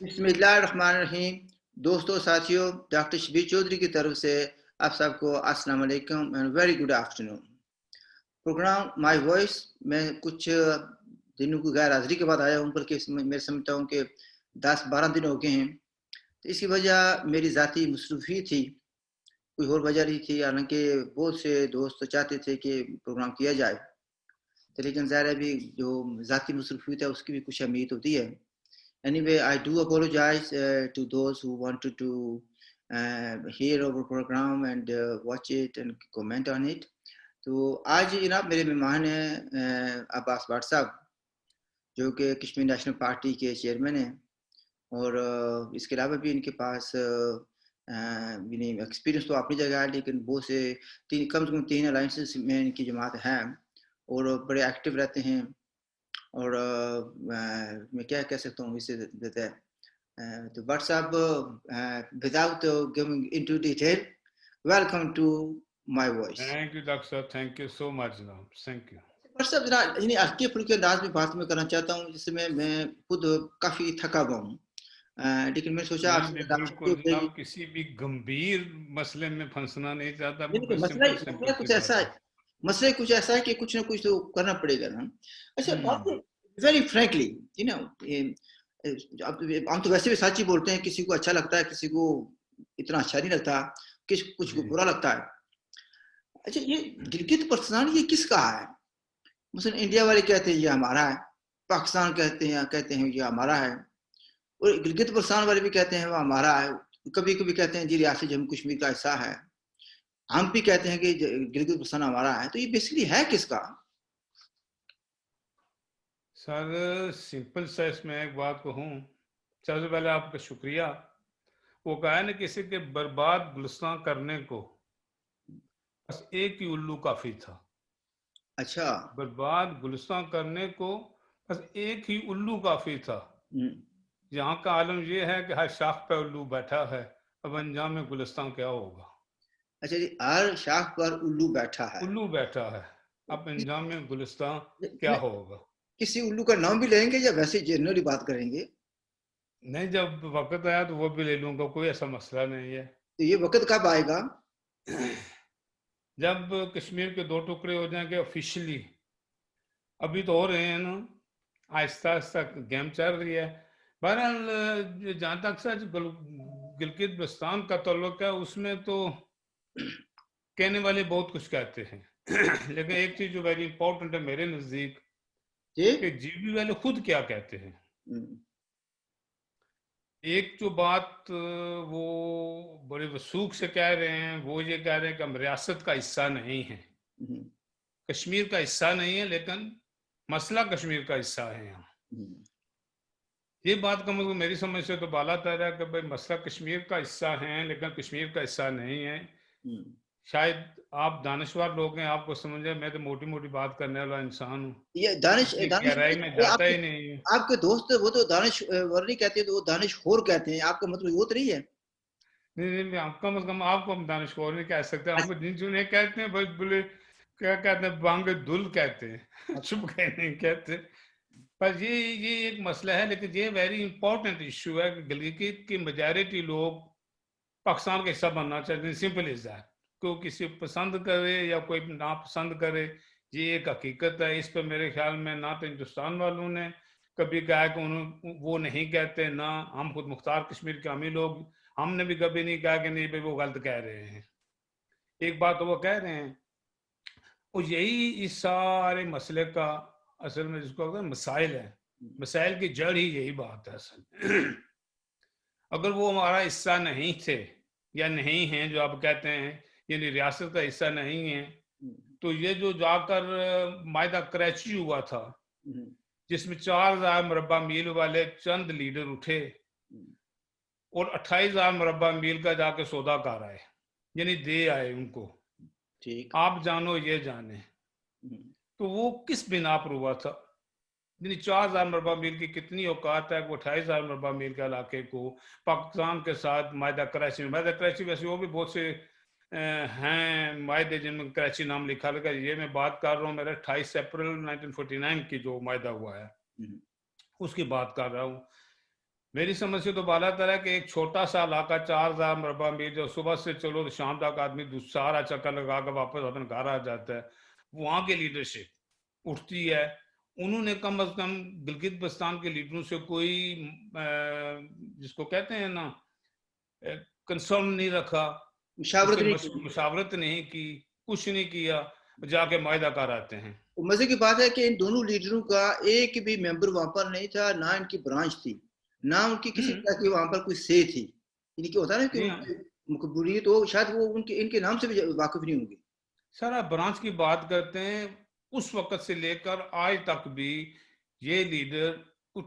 بسم اللہ الرحمن الرحیم. دوستو ساتھیوں، ڈاکٹر شبیر چودھری کی طرف سے آپ سب کو السلام علیکم and very good afternoon. Program my voice میں کچھ دنوں کی غیر حاضری کے بعد آیا ہوں، بلکہ میں سمجھتا ہوں کہ 10-12 دن ہو گئے ہیں. تو اس کی وجہ میری ذاتی مصروفیت تھی، کوئی اور وجہ نہیں تھی. حالانکہ بہت سے دوست چاہتے تھے کہ پروگرام کیا جائے، تو لیکن ظاہر ہے بھی جو ذاتی مصروفیت ہے اس کی بھی کچھ اہمیت ہوتی ہے. Anyway, I do apologize to those who wanted to hear our program and watch it and comment on it. تو آج جناب میرے مہمان ہیں عباس بٹ صاحب، جو کہ کشمیر نیشنل پارٹی کے چیئرمین ہیں، اور اس کے علاوہ بھی ان کے پاس ایکسپیرینس تو اپنی جگہ ہے، لیکن بہت سے کم سے کم 3 الائنسز میں ان کی جماعت ہے اور بڑے ایکٹیو رہتے ہیں. اور میں کیا کہہ سکتا ہوں اس سے دیتا ہے تو بٹ صاحب، without going into detail, welcome to my voice. Thank you, Doctor Sir. Thank you so much, Janaab. Thank you. But صاحب ذرا یعنی ہلکے پھلکے انداز میں بات میں کرنا چاہتا ہوں، جس میں میں خود کافی تھکا ہوا ہوں، لیکن میں سوچا آپ سے بالکل جناب، کسی بھی گمبھیر مسئلے میں پھنسنا نہیں چاہتا. مسئلہ کچھ ایسا ہے، مسئلہ کچھ ایسا ہے کہ کچھ نہ کچھ تو کرنا پڑے گا نا. اچھا بات ویری فرینکلی ہم تو ویسے بھی سچ ہی بولتے ہیں، کسی کو اچھا لگتا ہے، کسی کو اتنا اچھا نہیں لگتا، کچھ کو برا لگتا ہے. اچھا یہ گلگت بلتستان یہ کس کا ہے؟ مثلا انڈیا والے کہتے ہیں یہ ہمارا ہے، پاکستان کہتے ہیں یہ ہمارا ہے، اور گلگت بلتستان والے بھی کہتے ہیں وہ ہمارا ہے. کبھی کبھی کہتے ہیں جی ریاست جموں کشمیر کا حصہ ہے. ہم بھی کہتے ہیں کہ گلگت بلتستان ہمارا ہے. تو یہ بیسکلی ہے کس کا؟ سر سمپل سا اس میں ایک بات کہوں، سب سے پہلے آپ کا شکریہ. وہ کہا ہے نا کسی کے برباد گلستان کرنے کو بس ایک ہی الو کافی تھا. اچھا، برباد گلستان کرنے کو بس ایک ہی الو کافی تھا. یہاں کا عالم یہ ہے کہ ہر شاخ پہ الو بیٹھا ہے، اب انجام میں گلستان کیا ہوگا؟ اچھا جی، ہر شاخ پر الو بیٹھا ہے، الو بیٹھا ہے، اب انجام میں گلستان کیا ہوگا؟ کسی الو کا نام بھی لیں گے یا ویسے جنرلی بات کریں گے؟ نہیں، جب وقت آیا تو وہ بھی لے لوں گا، کوئی ایسا مسئلہ نہیں ہے. تو یہ وقت کب آئے گا؟ جب کشمیر کے 2 ٹکڑے ہو جائیں گے آفیشلی. ابھی تو ہو رہے ہیں نا، آہستہ آہستہ گیم چل رہی ہے. بہرحال جہاں تک سچ گلگت بلتستان کا تعلق ہے، اس میں تو کہنے والے بہت کچھ کہتے ہیں، لیکن ایک چیز جو ویری امپورٹنٹ ہے میرے نزدیک کہ جی بی والے خود کیا کہتے ہیں. ایک جو بات وہ بڑے وثوق سے کہہ رہے ہیں، وہ یہ کہہ رہے ہیں کہ ہم ریاست کا حصہ نہیں ہیں، کشمیر کا حصہ نہیں ہے، لیکن مسئلہ کشمیر کا حصہ ہے. یہاں یہ بات کم از کم میری سمجھ سے تو بالا تر ہے کہ بھائی مسئلہ کشمیر کا حصہ ہیں لیکن کشمیر کا حصہ نہیں ہے. شاید آپ دانشور لوگ ہیں، آپ کو سمجھے، میں تو موٹی موٹی بات کرنے والا انسان ہوں، یہ دانش گہرائی میں جاتا ہی نہیں ہے. آپ کے دوست وہ تو دانش ور نہیں کہتے، تو وہ دانش خور کہتے ہیں. آپ کا مطلب وہ تو نہیں ہے؟ نہیں، کم از کم آپ کو ہم دانش خور نہیں کہہ سکتے. ہم کو جن چنے کہتے ہیں بس بولے کیا کہتے ہیں، بانگ دل کہتے ہیں، چپ کے نہیں کہتے. پر یہ ایک مسئلہ ہے، لیکن یہ ویری امپورٹنٹ ایشو ہے کہ گلگت کی میجارٹی لوگ پاکستان کا حصہ بننا چاہتے ہیں. Simple is that. کوئی کسی پسند کرے یا کوئی ناپسند کرے، یہ ایک حقیقت ہے. اس پہ میرے خیال میں نہ تو ہندوستان والوں نے کبھی کہا کہ وہ نہیں کہتے، نہ ہم خود مختار کشمیر کے حامی لوگ ہم نے بھی کبھی نہیں کہا کہ نہیں بھائی وہ غلط کہہ رہے ہیں. ایک بات تو وہ کہہ رہے ہیں، اور یہی اس سارے مسئلے کا اصل میں جس کو کہتے ہیں مسائل ہے، مسائل کی جڑ ہی یہی بات ہے. اصل اگر وہ ہمارا حصہ نہیں تھے یا نہیں ہیں، جو آپ کہتے ہیں یعنی ریاست کا حصہ نہیں ہے، تو یہ جو جا کر معاہدہ کراچی ہوا تھا جس میں 4000 مربع میل والے چند لیڈر اٹھے اور 28,000 مربع میل کا جا کے سودا کار آئے، یعنی دے آئے ان کو، آپ جانو یہ جانے، تو وہ کس بنا پر ہوا تھا؟ یعنی 4000 مربع میل کی کتنی اوقات ہے کہ 28,000 مربع میل کے علاقے کو پاکستان کے ساتھ معاہدہ کراچی میں، معاہدہ کراچی ویسے وہ بھی بہت سے ہیں معاہدے جن میں کراچی نام لکھا لگا. یہ میں بات کر رہا ہوں میرا 28 اپریل 1949 کی جو معاہدہ ہوا ہے اس کی بات کر رہا ہوں. میری سمجھ سے تو بالا تر ہے کہ ایک چھوٹا سا علاقہ 4000 مربع میل جو صبح سے چلو تو شام تک آدمی سارا چکر لگا کے واپس اپنے گھر آ جاتا ہے، وہاں کی لیڈرشپ اٹھتی ہے. انہوں نے کم از کم گلگت بلتستان کے لیڈروں سے کوئی جس کو کہتے ہیں نا کنسرن نہیں رکھا، اس مشاورت سے نہیں کی. مشاورت نہیں کی، کچھ نہیں کیا، جا کے معاہدہ کر آتے ہیں. مزے کی بات ہے کہ ان دونوں لیڈروں کا ایک بھی ممبر وہاں پر نہیں تھا، نہ ان کی برانچ تھی، نہ ان کی کسی طرح کی وہاں پر کوئی سے تھی. یعنی کہ ہوتا ہے نا کہ جی ان ہاں کی مقبولیت ہو، شاید وہ ان کے نام سے بھی واقف نہیں ہوں گے. سر آپ برانچ کی بات کرتے ہیں، اس وقت سے لے کر آج تک بھی یہ لیڈر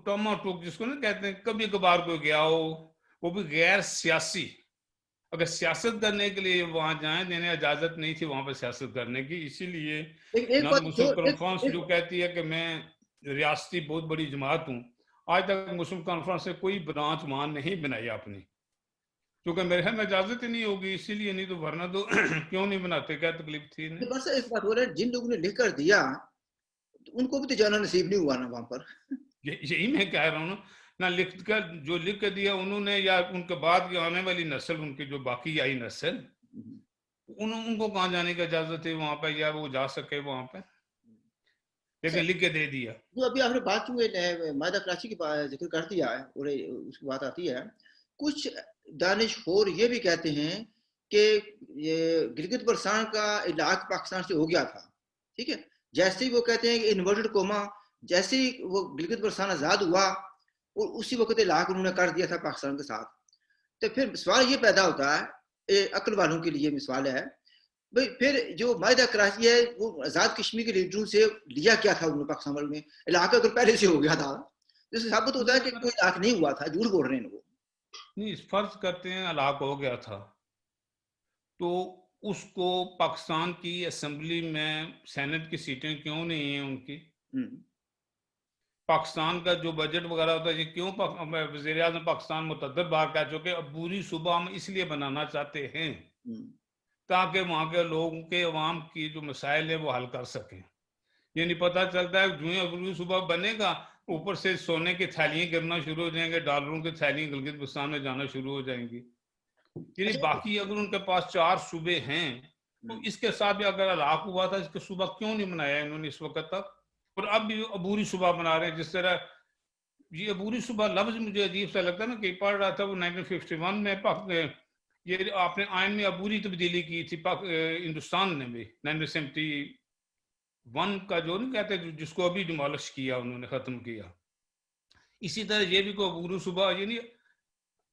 ٹوما ٹوک جس کو نا کہتے ہیں کبھی کبھار کوئی گیا ہو، وہ بھی غیر سیاسی، اگر سیاست کرنے کے لیے وہاں جائیں انہیں اجازت نہیں تھی وہاں پہ سیاست کرنے کی. اسی لیے ایک نان بات مسلم کانفرنس ایک جو کہتی ہے کہ میں ریاستی بہت بڑی جماعت ہوں، آج تک مسلم کانفرنس نے کوئی برانچ وہاں نہیں بنائی اپنی، کیونکہ میرے خیال میں اجازت ہی نہیں ہوگی، اسی لیے نہیں تو ورنہ تو کیوں نہیں بناتے، کیا تکلیف تھی انہیں. بس ایک بات ہو رہا ہے، جن لوگوں نے لکھ کر دیا ان کو بھی تو جانا نصیب نہیں ہوا نا وہاں پر. یہی میں کہہ رہا ہوں نا، نہ لکھ کر جو لکھ کے دیا انہوں نے، یا ان کے بعد کی آنے والی نسل، ان کی جو باقی آئی نسل، ان کو کہاں جانے کی اجازت ہے وہاں پہ، یا وہ جا سکے وہاں پہ، لیکن لکھ کے دے دیا. جو ابھی آپ نے بات کی معاہدہ کراچی کی ذکر کر دیا ہے اور اس کی بات آتی ہے، کچھ دانش خور یہ بھی کہتے ہیں کہ یہ گلگت بلتستان کا علاقہ پاکستان سے ہو گیا تھا. ٹھیک ہے، جیسے ہی وہ کہتے ہیں کہ انورٹڈ کوما، جیسے ہی وہ گلگت بلتستان آزاد ہوا اور اسی وقت علاقہ انہوں نے کر دیا تھا پاکستان کے ساتھ. تو پھر سوال یہ پیدا ہوتا ہے، عقل والوں کے لیے سوال ہے، بھئی پھر جو معاہدہ کراچی ہے وہ آزاد کشمیر کے لیڈروں سے لیا کیا تھا انہوں نے پاکستان والوں نے؟ علاقہ اگر پہلے سے ہو گیا تھا، جس سے ثابت ہوتا ہے نہیں کہ اگر کوئی علاقہ نہیں ہوا تھا، جھوٹ بول رہے ہیں وہ. نہیں فرض کرتے ہیں ہلاک ہو گیا تھا، تو اس کو پاکستان کی اسمبلی میں سینٹ کی سیٹیں کیوں نہیں ہیں ان کی؟ پاکستان کا جو بجٹ وغیرہ ہوتا ہے یہ کیوں وزیر اعظم پاکستان متعدد بار کہہ چکے عبوری صوبہ ہم اس لیے بنانا چاہتے ہیں تاکہ وہاں کے لوگوں کے عوام کی جو مسائل ہیں وہ حل کر سکیں. یہ نہیں پتہ چلتا ہے جو ہی عبوری صوبہ بنے گا اوپر سے سونے کی تھیلیاں گرنا شروع ہو جائیں گے، ڈالروں کی تھیلیاں گلگت بلتستان میں جانا شروع ہو جائیں گی. یعنی اچھا باقی اگر ان کے پاس 4 صوبے ہیں تو اس کے ساتھ بھی اگر ہلاک ہوا تھا اس کے صوبہ کیوں نہیں بنایا انہوں نے اس وقت تک، اور اب بھی عبوری صوبہ بنا رہے ہیں. جس طرح یہ عبوری صوبہ لفظ مجھے عجیب سا لگتا ہے نا، کہ پڑھ رہا تھا وہ 1951 میں یہ آپ نے آئین میں عبوری تبدیلی کی تھی ہندوستان نے بھی 1971 کا جو نہیں کہتے جس کو ابھی ڈیمولش کیا انہوں نے، ختم کیا. اسی طرح یہ بھی کوئی عبوری صوبہ، یعنی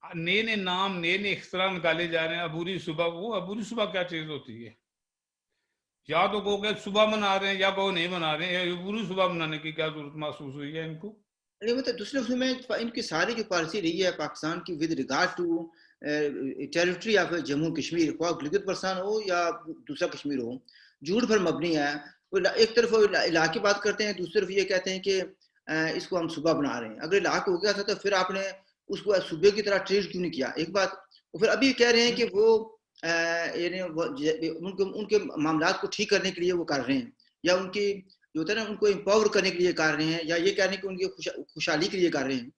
نئے نئے نام نئے نئے اختراع نکالے جا رہے ہیں. عبوری صوبہ، وہ عبوری صوبہ کیا چیز ہوتی ہے؟ یا تو کو کہ صبح بنا رہے ہیں یا کو نہیں بنا رہے ہیں. عبوری صوبہ بنانے کی کیا ضرورت محسوس ہوئی ہے ان کو؟ مطلب دوسرے لفظوں میں ان کی ساری جو پالیسی رہی ہے پاکستان کی with regard to territory of Jammu Kashmir, خواہ گلگت بلتستان ہو یا دوسرا کشمیر ہو، جھوٹ پر مبنی ہے. ایک طرف وہ علاقے کی بات کرتے ہیں، دوسری طرف یہ کہتے ہیں کہ اس کو ہم صوبہ بنا رہے ہیں. اگر علاقہ ہو گیا تھا تو پھر آپ نے اس کو صوبے کی طرح ٹریٹ کیوں نہیں کیا؟ ایک بات. اور پھر ابھی کہہ رہے ہیں کہ وہ یعنی ان کے معاملات کو ٹھیک کرنے کے لیے وہ کر رہے ہیں، یا ان کی جو ہوتا ہے نا ان کو امپاور کرنے کے لیے کر رہے ہیں، یا یہ کہہ رہے ہیں کہ ان کی خوشحالی کے لیے کر رہے ہیں.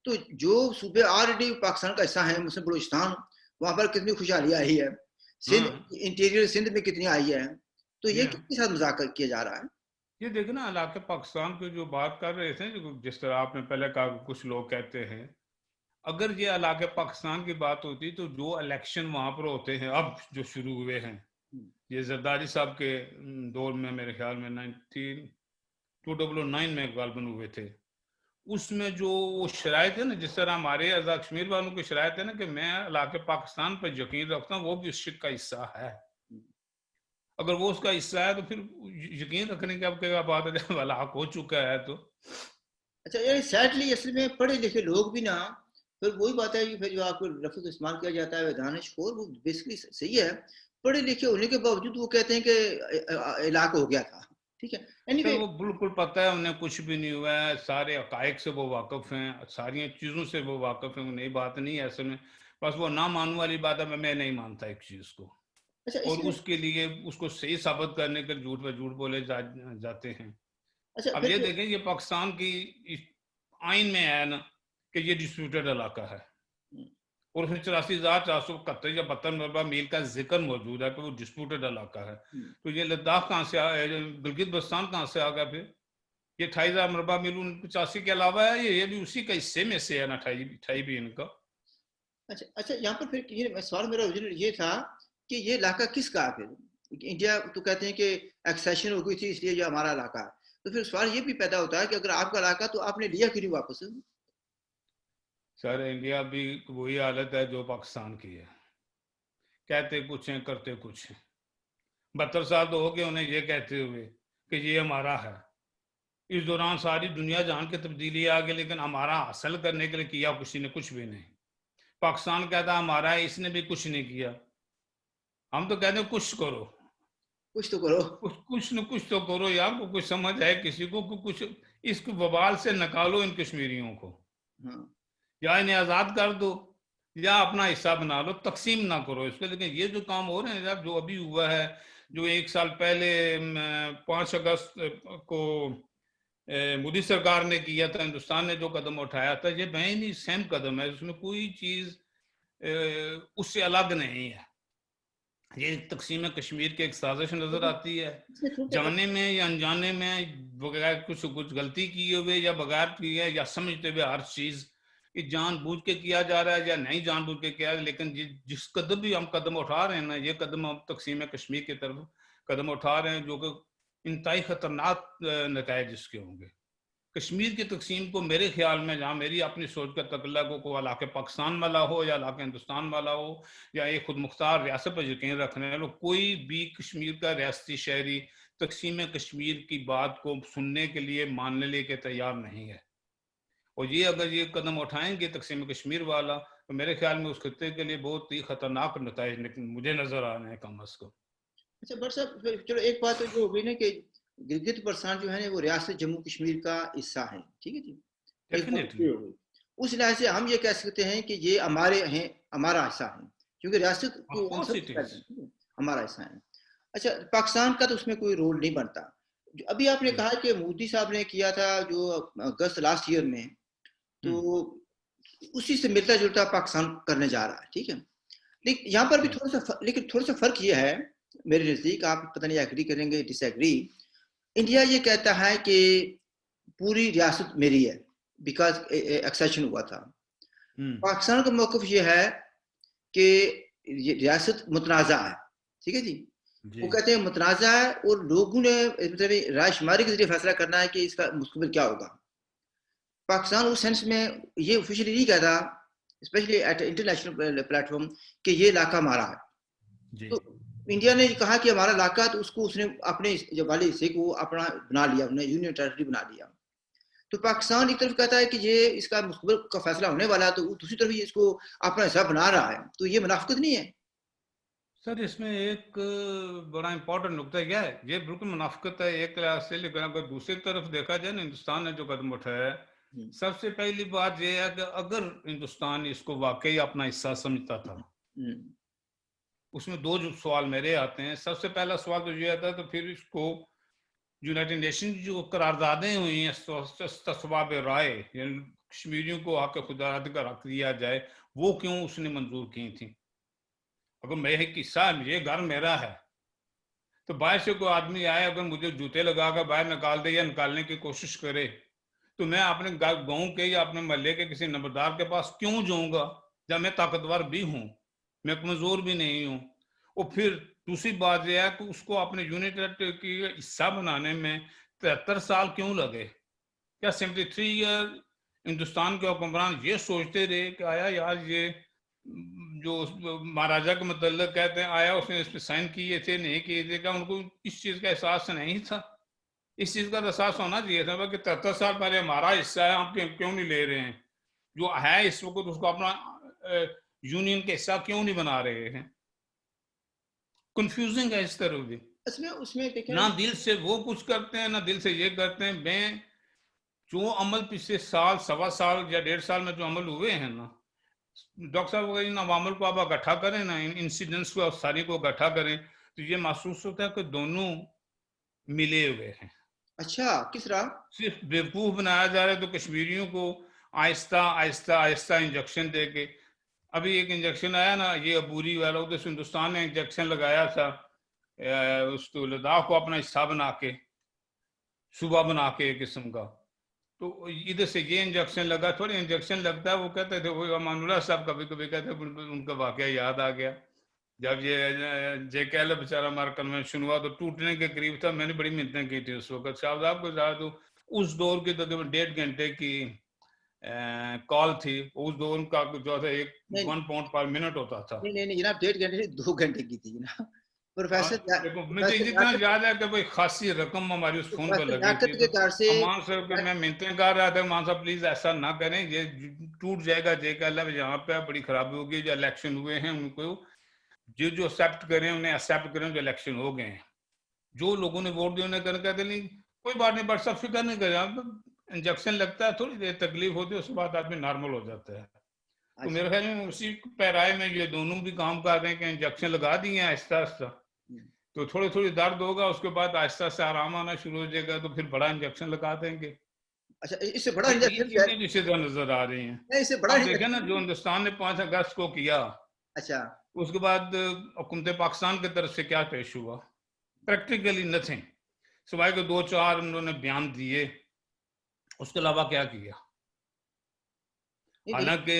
تو جو صوبے آلریڈی پاکستان کا حصہ ہیں، مثلا بلوچستان، وہاں پر کتنی خوشحالی آئی ہے، سندھ انٹیریئر سندھ میں کتنی آئی ہے، تو یہ کس کے ساتھ مذاق کیا جا رہا ہے؟ یہ دیکھیں نا علاقہ پاکستان کی جو بات کر رہے تھے، جس طرح آپ نے پہلے کہا کچھ لوگ کہتے ہیں اگر یہ علاقہ پاکستان کی بات ہوتی تو جو الیکشن وہاں پر ہوتے ہیں اب جو شروع ہوئے ہیں، یہ زرداری صاحب کے دور میں میرے خیال میں 2009 میں غالباً ہوئے تھے، اس میں جو وہ شرائط ہے نا، جس طرح ہمارے آزاد کشمیر والوں کی شرائط ہے نا کہ میں علاقہ پاکستان پر یقین رکھتا ہوں، وہ بھی اس شک کا حصہ ہے. اگر وہ اس کا حصہ ہے تو پھر یقین رکھنے کی اب کیا بات ہے جب ہلاک ہو چکا ہے تو. اچھا یہ سیڈلی اصل میں پڑھے لکھے لوگ بھی نا، پھر وہی بات ہے کہ پھر جو آپ کو لفظ استعمال کیا جاتا ہے دانش خور، وہ بیسکلی صحیح ہے، پڑھے لکھے ہونے کے باوجود وہ کہتے ہیں کہ علاقہ ہو گیا تھا. ٹھیک ہے، سر anyway وہ بالکل پتہ ہے انہیں کچھ بھی نہیں ہوا ہے، سارے حقائق سے وہ واقف ہیں، ساری چیزوں سے وہ واقف ہیں، نئی بات نہیں ہے اصل میں، بس وہ نہ ماننے والی بات ہے. میں نہیں مانتا ایک چیز کو، اچھا اور میں اس کے لیے اس کو صحیح ثابت کرنے کے جھوٹ پہ جھوٹ بولے جاتے ہیں. اچھا اب پھر یہ دیکھیں یہ پاکستان کی آئین میں ہے نا کہ یہ ڈسپیوٹڈ علاقہ ہے اور اس میں 84,471 یا 72 مربع میل کا ذکر موجود ہے کہ وہ ڈسپیوٹڈ علاقہ ہے. تو یہ لداخ کہاں سے آیا, گلگت بلتستان کہاں سے آ گیا پھر؟ یہ 28,000 مربع میل 85 کے علاوہ ہے, یہ بھی اسی کا حصے میں سے ہے نا, 28 بھی ان کا. اچھا یہاں پر پھر یہ سوال میرا یہ تھا کہ یہ علاقہ کس کا ہے پھر؟ انڈیا تو کہتے ہیں کہ ایکسیشن ہو گئی تھی اس لیے یہ ہمارا علاقہ ہے, تو پھر سوال یہ بھی پیدا ہوتا ہے کہ اگر آپ کا علاقہ تو آپ نے لیا کیوں نہیں واپس؟ سر انڈیا بھی وہی حالت ہے جو پاکستان کی ہے, کہتے کچھ ہیں کرتے کچھ ہیں. 72 سال تو ہو گئے انہیں یہ کہتے ہوئے کہ یہ ہمارا ہے. اس دوران ساری دنیا جہان کی تبدیلی آ گئی, لیکن ہمارا حاصل کرنے کے لیے کیا کسی نے کچھ بھی نہیں. پاکستان کہتا ہمارا ہے, اس نے بھی کچھ نہیں کیا. ہم تو کہتے ہیں کچھ کرو, کچھ تو کرو, کچھ نہ کچھ تو کرو یار, کو کچھ سمجھ ہے کسی کو کچھ اس کو وبال سے نکالو ان کشمیریوں کو, یا انہیں آزاد کر دو یا اپنا حصہ بنا لو, تقسیم نہ کرو اس کو. لیکن یہ جو کام ہو رہے ہیں جو ابھی ہوا ہے, جو 1 سال پہلے 5 اگست کو مودی سرکار نے کیا تھا, ہندوستان نے جو قدم اٹھایا تھا, یہ بہن ہی سیم قدم ہے, اس میں کوئی چیز اس سے الگ نہیں ہے. یہ تقسیم کشمیر کی ایک سازش نظر آتی ہے, جانے میں یا انجانے میں, بغیر کچھ غلطی کیے ہوئے یا بغیر کیے یا سمجھتے ہوئے ہر چیز کہ جان بوجھ کے کیا جا رہا ہے یا نہیں جان بوجھ کے کیا ہے. لیکن جس قدم بھی ہم قدم اٹھا رہے ہیں نا, یہ قدم ہم تقسیم کشمیر کی طرف قدم اٹھا رہے ہیں, جو کہ انتہائی خطرناک نتائج اس کے ہوں گے. کشمیر کی تقسیم کو میرے خیال میں, جہاں میری اپنی سوچ کا تعلق ہو, کوئی علاقہ پاکستان والا ہو یا علاقہ ہندوستان والا ہو یا ایک خود مختار ریاست پر یقین رکھنے والے, کوئی بھی کشمیر کا ریاستی شہری تقسیم کشمیر کی بات کو سننے کے لیے ماننے کے تیار نہیں ہے. اور یہ اگر یہ قدم اٹھائیں گے تقسیم کشمیر والا, تو میرے خیال میں اس خطے کے لیے بہت ہی خطرناک نتائج مجھے نظر آ رہے ہیں کم از کم. اچھا بٹ صاحب, چلو ایک بات تو جو ہو گئی نا کہ گلگت بلتستان جو ہے وہ ریاست جموں کشمیر کا حصہ ہے, ٹھیک ہے جی, ایک بات یہ ہو گئی. اس لحاظ سے ہم یہ کہہ سکتے ہیں کہ یہ ہمارے ہیں, ہمارا حصہ ہے, کیونکہ ریاست ہمارا حصہ ہے. اچھا پاکستان کا تو اس میں کوئی رول نہیں بنتا. ابھی آپ نے کہا کہ مودی صاحب نے کیا تھا جو اگست لاسٹ ایئر میں, تو اسی سے ملتا جلتا پاکستان کرنے جا رہا ہے, ٹھیک ہے. لیکن یہاں پر بھی تھوڑا سا فرق یہ ہے میرے نزدیک, آپ پتہ نہیں ایگری کریں گے ڈس ایگری. انڈیا یہ کہتا ہے کہ پوری ریاست میری ہے بیکاز ایکسیشن ہوا تھا. پاکستان کا موقف یہ ہے کہ ریاست متنازع ہے, ٹھیک ہے جی. وہ کہتے ہیں متنازع ہے اور لوگوں نے رائے شماری کے ذریعے فیصلہ کرنا ہے کہ اس کا مستقبل کیا ہوگا. پاکستان اس سینس میں یہ آفیشلی نہیں کہتا, specially at international platform, کہ یہ علاقہ ہمارا ہے. تو انڈیا نے کہا کہ ہمارا علاقہ, تو اس نے اپنے والے حصے کو اپنا بنا لیا, انہیں یونین ٹیریٹری بنا لیا. تو پاکستان ایک طرف کہتا ہے کہ یہ اس کا مستقبل کا فیصلہ ہونے والا ہے, تو دوسری طرف اس کو اپنا حصہ بنا رہا ہے. تو یہ منافقت نہیں ہے سر؟ اس میں ایک بڑا امپورٹنٹ نقطہ کیا ہے, یہ بالکل منافقت ہے ایک لحاظ سے, لیکن اگر دوسری طرف دیکھا جائے نا, ہندوستان نے جو قدم اٹھایا ہے, سب سے پہلی بات یہ ہے کہ اگر ہندوستان اس کو واقعی اپنا حصہ سمجھتا تھا, اس میں 2 سوال میرے آتے ہیں. سب سے پہلا سوال تو یہ آتا ہے, تو پھر اس کو یونائٹڈ نیشن جو قراردادیں ہوئی ہیں استصواب رائے, یعنی کشمیریوں کو حق خودارادی کا حق دیا جائے, وہ کیوں اس نے منظور کی تھیں؟ اگر میں ایک حصہ ہے, یہ گھر میرا ہے, تو باہر سے کوئی آدمی آئے, اگر مجھے جوتے لگا کر باہر نکال دے یا نکالنے کی کوشش کرے, تو میں اپنے گاؤں کے یا اپنے محلے کے کسی نمبردار کے پاس کیوں جاؤں گا, جب میں طاقتور بھی ہوں, میں کمزور بھی نہیں ہوں. اور پھر دوسری بات یہ ہے کہ اس کو اپنے یونٹ کی حصہ بنانے میں 73 سال کیوں لگے؟ کیا 73 ایئر ہندوستان کے حکمران یہ سوچتے رہے کہ آیا یار یہ جو مہاراجا کے متعلق کہتے ہیں, آیا اس نے اس پہ سائن کیے تھے نہیں کیے تھے, کیا ان کو اس چیز کا احساس نہیں تھا؟ اس چیز کا احساس ہونا چاہیے تھا کہ 73 سال پہلے ہمارا حصہ ہے, ہم کیوں نہیں لے رہے ہیں؟ جو ہے اس وقت اس کو اپنا یونین کا حصہ کیوں نہیں بنا رہے ہیں؟ کنفیوزنگ ہے اس طرح بھی. اس میں نہ دل سے وہ کچھ کرتے ہیں, نہ دل سے یہ کرتے ہیں. میں جو عمل پچھلے سال, 1.25 سال یا 1.5 سال میں جو عمل ہوئے ہیں نا, ڈاکٹر صاحب ان عوامل کو آپ اکٹھا کریں نا, انسیڈنٹس کو ساری کو اکٹھا کریں, تو یہ محسوس ہوتا ہے کہ دونوں ملے ہوئے ہیں. اچھا کس طرح؟ صرف بیوقوف بنایا جا رہا ہے تو کشمیریوں کو آہستہ آہستہ آہستہ انجیکشن دے کے. ابھی ایک انجیکشن آیا نا یہ عبوری والا, ادھر سے ہندوستان نے انجیکشن لگایا تھا اس کو لداخ کو اپنا حصہ بنا کے, صوبہ بنا کے ایک قسم کا. تو ادھر سے یہ انجیکشن لگا, تھوڑی انجیکشن لگتا ہے, وہ کہتے تھے, وہ امان اللہ صاحب کبھی کبھی کہتے ہیں ان کا واقعہ یاد آ گیا جب یہ جے کیل بیچارہ ہمارا کنونشن ہوا تو ٹوٹنے کے قریب تھا. میں نے بڑی محنتیں کی تھی اس وقت. شاہد صاحب کو ذرا تو اس دور کی تقریباً 1.5 گھنٹے کی کال تھی. اس دور کا جو تھا 1 پاؤنڈ پر منٹ ہوتا تھا. نہیں جناب 1.5 گھنٹے نہیں 2 گھنٹے کی تھی جناب. دیکھو مجھے جتنا یاد ہے کہ بھائی خاصی رقم ہماری اس فون پہ لگی تھی. تو امان صاحب کہ میں محنتیں کر رہا تھا, امان صاحب پلیز ایسا نہ کریں, یہ ٹوٹ جائے گا جے کہ اللہ یہاں پہ بڑی خرابی ہوگی. جو الیکشن ہوئے ہیں ان کو جو ایکسیپٹ کریں, انہیں ایکسیپٹ کریں جو الیکشن ہو گئے ہیں. جو لوگوں نے ووٹ دیا انہیں کہتے نہیں کوئی بات نہیں, بٹ سب فکر نہیں کریں, انجیکشن لگتا ہے تھوڑی دیر تکلیف ہوتی ہے, اس کے بعد آدمی نارمل ہو جاتا ہے. تو میرے خیال میں اسی پیرائے میں یہ دونوں بھی کام کر رہے ہیں کہ انجیکشن لگا دیے ہیں آہستہ آہستہ, تو تھوڑی تھوڑی درد ہوگا, اس کے بعد آہستہ آہستہ آرام آنا شروع ہو جائے گا, تو پھر بڑا انجیکشن لگا دیں گے. اچھا اس سے بڑا یہ انجیکشن چیزیں جسے طرح نظر آ رہی ہیں. اس سے بڑا اب دیکھیں نا جو ہندوستان نے 5 اگست کو کیا, اچھا اس کے بعد حکومت پاکستان کی طرف سے کیا پیش ہوا؟ پریکٹیکلی نتھنگ, سوائے کہ 2-4 انہوں نے بیان دیے, اس کے علاوہ کیا کیا؟ حالانکہ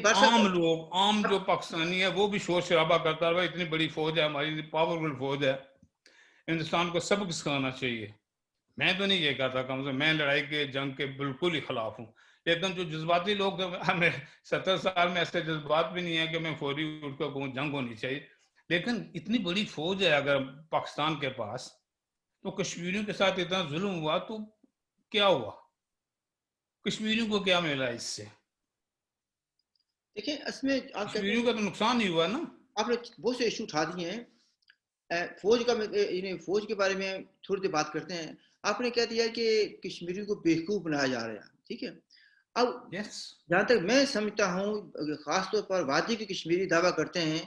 عام لوگ, عام جو پاکستانی ہے وہ بھی شور شرابہ کرتا رہا, اتنی بڑی فوج ہے ہماری, پاورفل فوج ہے, ہندوستان کو سبق سکھانا چاہیے. میں تو نہیں یہ کہتا کم سے میں لڑائی کے جنگ کے بالکل ہی خلاف ہوں, لیکن جو جذباتی لوگ, ہمیں 70 سال میں ایسے جذبات بھی نہیں ہے کہ میں فوری اٹھ کر کہوں جنگ ہونی چاہیے. لیکن اتنی بڑی فوج ہے اگر پاکستان کے پاس, تو کشمیریوں کے ساتھ اتنا ظلم ہوا تو کیا ہوا؟ کشمیریوں کو کیا ملا اس سے؟ دیکھیں اس میں کشمیریوں کا تو نقصان ہی ہوا نا. آپ نے بہت سے ایشو اٹھا دیے ہیں. فوج کا فوج کے بارے میں تھوڑی دیر بات کرتے ہیں. آپ نے کہہ دیا کہ کشمیریوں کو بیوقوف بنایا جا رہا ہے, ٹھیک ہے. اب جہاں تک میں سمجھتا ہوں, خاص طور پر وادی کے کشمیری دعویٰ کرتے ہیں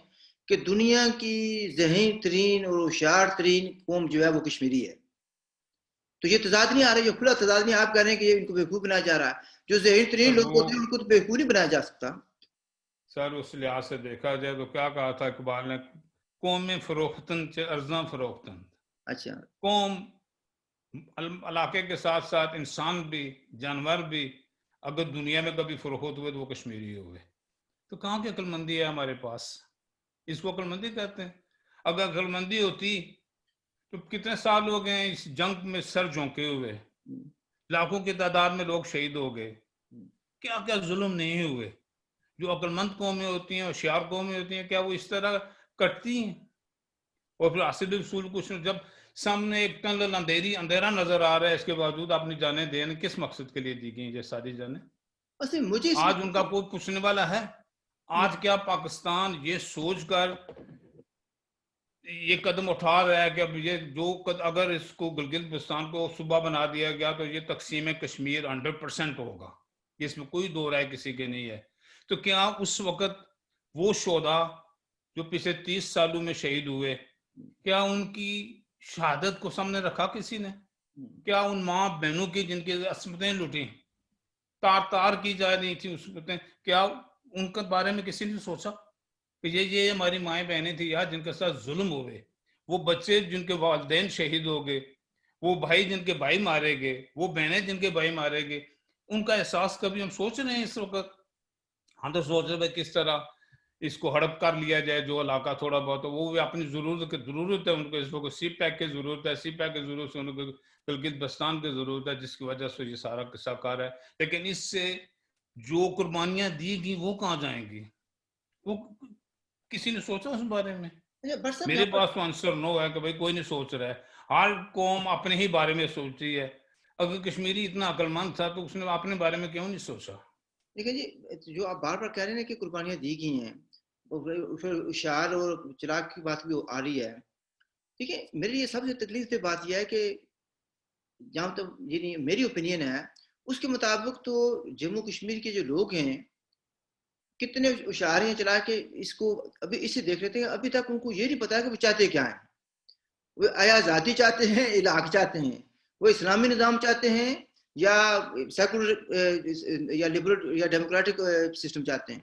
کہ دنیا کی ذہین ترین اور ہوشیار ترین قوم جو ہے وہ کشمیری ہے. تو یہ تضاد نہیں آ رہا, یہ کھلا تضاد نہیں آپ کہہ رہے ہیں کہ ان کو بیوقوف بنایا جا رہا ہے. جو ذہین ترین لوگ ہوتے ہیں ان کو تو بیوقوف نہیں بنایا جا سکتا. سر اس لحاظ سے دیکھا جائے تو کیا کہا تھا اقبال نے, قوم فروختن ارزاں فروختن. اچھا, قوم علاقے کے ساتھ ساتھ انسان بھی, جانور بھی اگر دنیا میں کبھی فروخت ہوئے تو وہ کشمیری ہوئے. تو کہاں کی عقل مندی ہے ہمارے پاس؟ اس کو عقل مندی کہتے ہیں. اگر عقل مندی ہوتی تو کتنے سال ہو گئے اس جنگ میں سر جھونکے ہوئے, لاکھوں کی تعداد میں لوگ شہید ہو گئے, کیا کیا ظلم نہیں ہوئے. جو عقل مند قومیں ہوتی ہیں, ہوشیار قومیں ہوتی ہیں, کیا وہ اس طرح کٹتی ہیں؟ اور پھر حاصل اصول کچھ جب سامنے ایک ٹنل اندھیرا نظر آ رہا ہے, اس کے باوجود اپنی جانیں دیں, کس مقصد کے لیے دی گئی یہ ساری جانیں؟ آج ان کا کوئی پوچھنے والا ہے؟ آج کیا پاکستان یہ سوچ کر یہ قدم اٹھا رہا ہے کہ اب یہ جو اگر اس کو گلگت بلتستان کو صوبہ بنا دیا گیا تو یہ تقسیم کشمیر 100% ہوگا, اس میں کوئی دو رائے کسی کے نہیں ہے. تو کیا اس وقت وہ شہداء جو پچھلے 30 سالوں میں شہید ہوئے, کیا ان کی شہادت کو سامنے رکھا کسی نے؟ کیا ان ماں بہنوں کی جن کی عصمتیں لوٹیں, تار کی جا رہی تھی عصمتیں, کیا ان کے بارے میں کسی نے سوچا کہ یہ ہماری مائیں بہنیں تھیں یار جن کے ساتھ ظلم ہوئے, وہ بچے جن کے والدین شہید ہو گئے, وہ بھائی جن کے بھائی مارے گئے, وہ بہنیں جن کے بھائی مارے گئے, ان کا احساس کبھی ہم سوچ رہے ہیں اس وقت؟ ہم تو سوچ رہے ہیں کس طرح اس کو ہڑپ کر لیا جائے جو علاقہ تھوڑا بہت, وہ بھی اپنی ضرورت ہے ان کو, اس وقت سی پیک کی ضرورت ہے, سی پیک کی ضرورت سے ان کو گلگت بلتستان کی ضرورت ہے, جس کی وجہ سے یہ سارا قصہ کار ہے. لیکن اس سے جو قربانیاں دی گئی وہ کہاں جائیں گی؟ وہ کسی نے سوچا اس بارے میں؟ میرے پاس تو آنسر نو ہے کہ بھائی کوئی نہیں سوچ رہا ہے. ہر قوم اپنے ہی بارے میں سوچتی ہے. اگر کشمیری اتنا عقل مند تھا تو اس نے اپنے بارے میں کیوں نہیں سوچا؟ دیکھیں جی, جو آپ بار بار کہہ رہے ہیں کہ قربانیاں دی گئی ہیں, پھر اشعار اور چراغ کی بات بھی آ رہی ہے. ٹھیک ہے, میرے لیے سب سے تکلیف دہ بات یہ ہے کہ جہاں تک یعنی میری اوپینین ہے اس کے مطابق تو جموں کشمیر کے جو لوگ ہیں کتنے اشعار چلا کے اس کو ابھی اسے دیکھ لیتے ہیں, ابھی تک ان کو یہ نہیں پتا کہ وہ چاہتے کیا ہیں. وہ آیا آزادی چاہتے ہیں, علاق چاہتے ہیں, وہ اسلامی نظام چاہتے ہیں, یا سیکولر یا لبرل یا ڈیموکریٹک سسٹم چاہتے ہیں.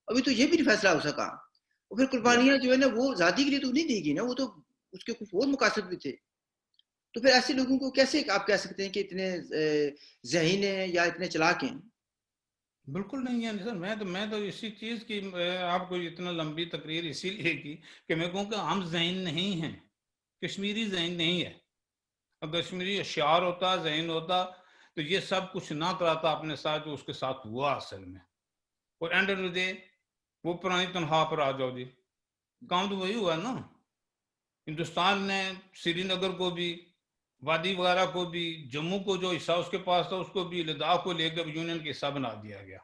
ابھی تو یہ بھی نہیں فیصلہ ہو سکا. اور پھر قربانیاں جو ہے نا وہ ذاتی کے لیے تو نہیں دی گی نا, وہ تو اس کے کچھ اور مقاصد بھی تھے. تو پھر ایسے لوگوں کو کیسے آپ کہہ سکتے ہیں کہ اتنے ذہین ہیں یا اتنے چلاک ہیں؟ بالکل نہیں ہے سر. میں تو اسی چیز کی آپ کو اتنا لمبی تقریر اسی لیے کی کہ میں کہوں کہ ہم ذہین نہیں ہیں, کشمیری ذہین نہیں ہے. اگر کشمیری اشعار ہوتا, ذہین ہوتا, تو یہ سب کچھ نہ کراتا اپنے ساتھ جو اس کے ساتھ ہوا اصل میں. اور اینڈ آف دے وہ پرانی تنخواہ پر آ جاؤ جی, کام تو وہی ہوا نا. ہندوستان نے سری نگر کو بھی, وادی وغیرہ کو بھی, جموں کو جو حصہ اس کے پاس تھا اس کو بھی, لداخ کو لے کے یونین کے حصہ بنا دیا گیا.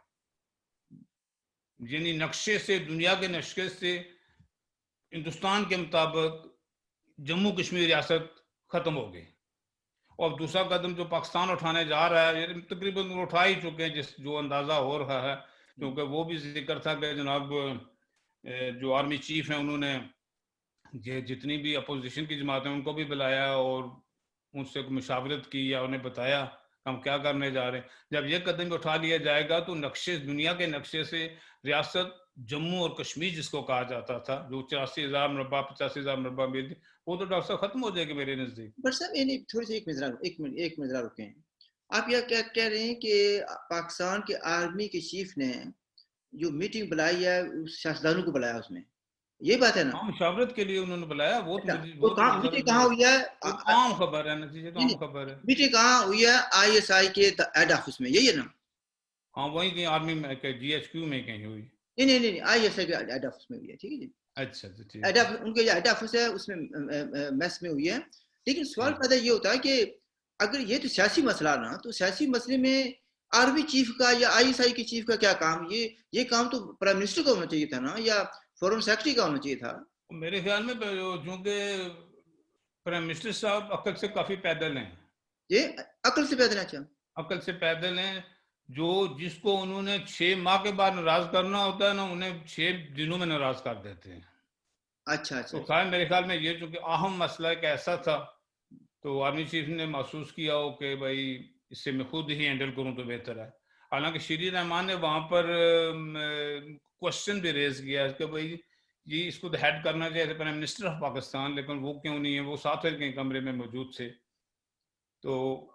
یعنی نقشے سے, دنیا کے نقشے سے ہندوستان کے مطابق جموں کشمیر ریاست ختم ہو گئی. اور دوسرا قدم جو پاکستان اٹھانے جا رہا ہے, یہ تقریباً اٹھا ہی چکے ہیں جس جو اندازہ ہو رہا ہے, کیونکہ وہ بھی ذکر تھا کہ جناب جو آرمی چیف ہیں انہوں نے جتنی بھی اپوزیشن کی جماعتیں ان کو بھی بلایا اور ان سے مشاورت کی یا انہیں بتایا ہم کیا کرنے جا رہے ہیں. جب یہ قدم اٹھا لیا جائے گا تو نقشے, دنیا کے نقشے سے ریاست جموں اور کشمیر جس کو کہا جاتا تھا, جو 84,000 مربع 85,000 مربع میں تھی, وہ تو ڈاکٹر صاحب ختم ہو جائے گی میرے نزدیک. بٹ صاحب یعنی تھوڑی سی ایک منٹ ذرا رکیں. آپ یہ کیا کہہ رہے ہیں کہ پاکستان کے آرمی کے چیف نے جو میٹنگ بلائی ہے سیاستدانوں کو بلایا, اس میں یہ بات ہے نا؟ ہاں, مشاورت کے لیے انہوں نے بلایا. وہ میٹنگ کہاں ہوئی ہے؟ عام خبر ہے نا, چیزیں تو عام خبر ہے. میٹنگ کہاں ہوئی ہے؟ آئی ایس آئی کے ہیڈ آفس میں, یہی ہے نا؟ ہاں وہی کہیں آرمی میں, جی ایچ کیو میں کہیں ہوئی. نہیں, آئی ایس آئی کے ہیڈ آفس میں ہوئی ہے. ٹھیک ہے جی, اچھا ٹھیک, ان کے ہیڈ آفس ہے, اس میں میس میں ہوئی ہے. لیکن سوال پیدا یہ ہوتا ہے کہ اگر یہ تو سیاسی مسئلہ نا, تو سیاسی مسئلے میں آرمی چیف کا یا آئی ایس آئی کے چیف کا کیا کام؟ یہ کام تو پرائم منسٹر کا ہونا چاہیے تھا نا, یا فورن سیکرٹری کا ہونا چاہیے تھا. میرے خیال میں چونکہ پرائم منسٹر صاحب عقل سے کافی پیدل ہیں. یہ عقل سے پیدل ہیں؟ اچھا, عقل سے پیدل ہیں. جس کو انہوں نے 6 ماہ کے بعد ناراض کرنا ہوتا ہے نا, انہیں 6 دنوں میں ناراض کر دیتے ہیں. اچھا. تو خیر میرے خیال میں یہ چونکہ اہم مسئلہ ایک ایسا تھا, تو آرمی چیف نے محسوس کیا ہو کہ بھائی اس سے میں خود ہی ہینڈل کروں تو بہتر ہے. حالانکہ شری رحمان نے وہاں پر کوشچن بھی ریز کیا کہ بھائی یہ اس کو ہیڈ کرنا چاہیے پرائم منسٹر آف پاکستان, لیکن وہ کیوں نہیں ہے, وہ ساتھ کے کمرے میں موجود تھے. تو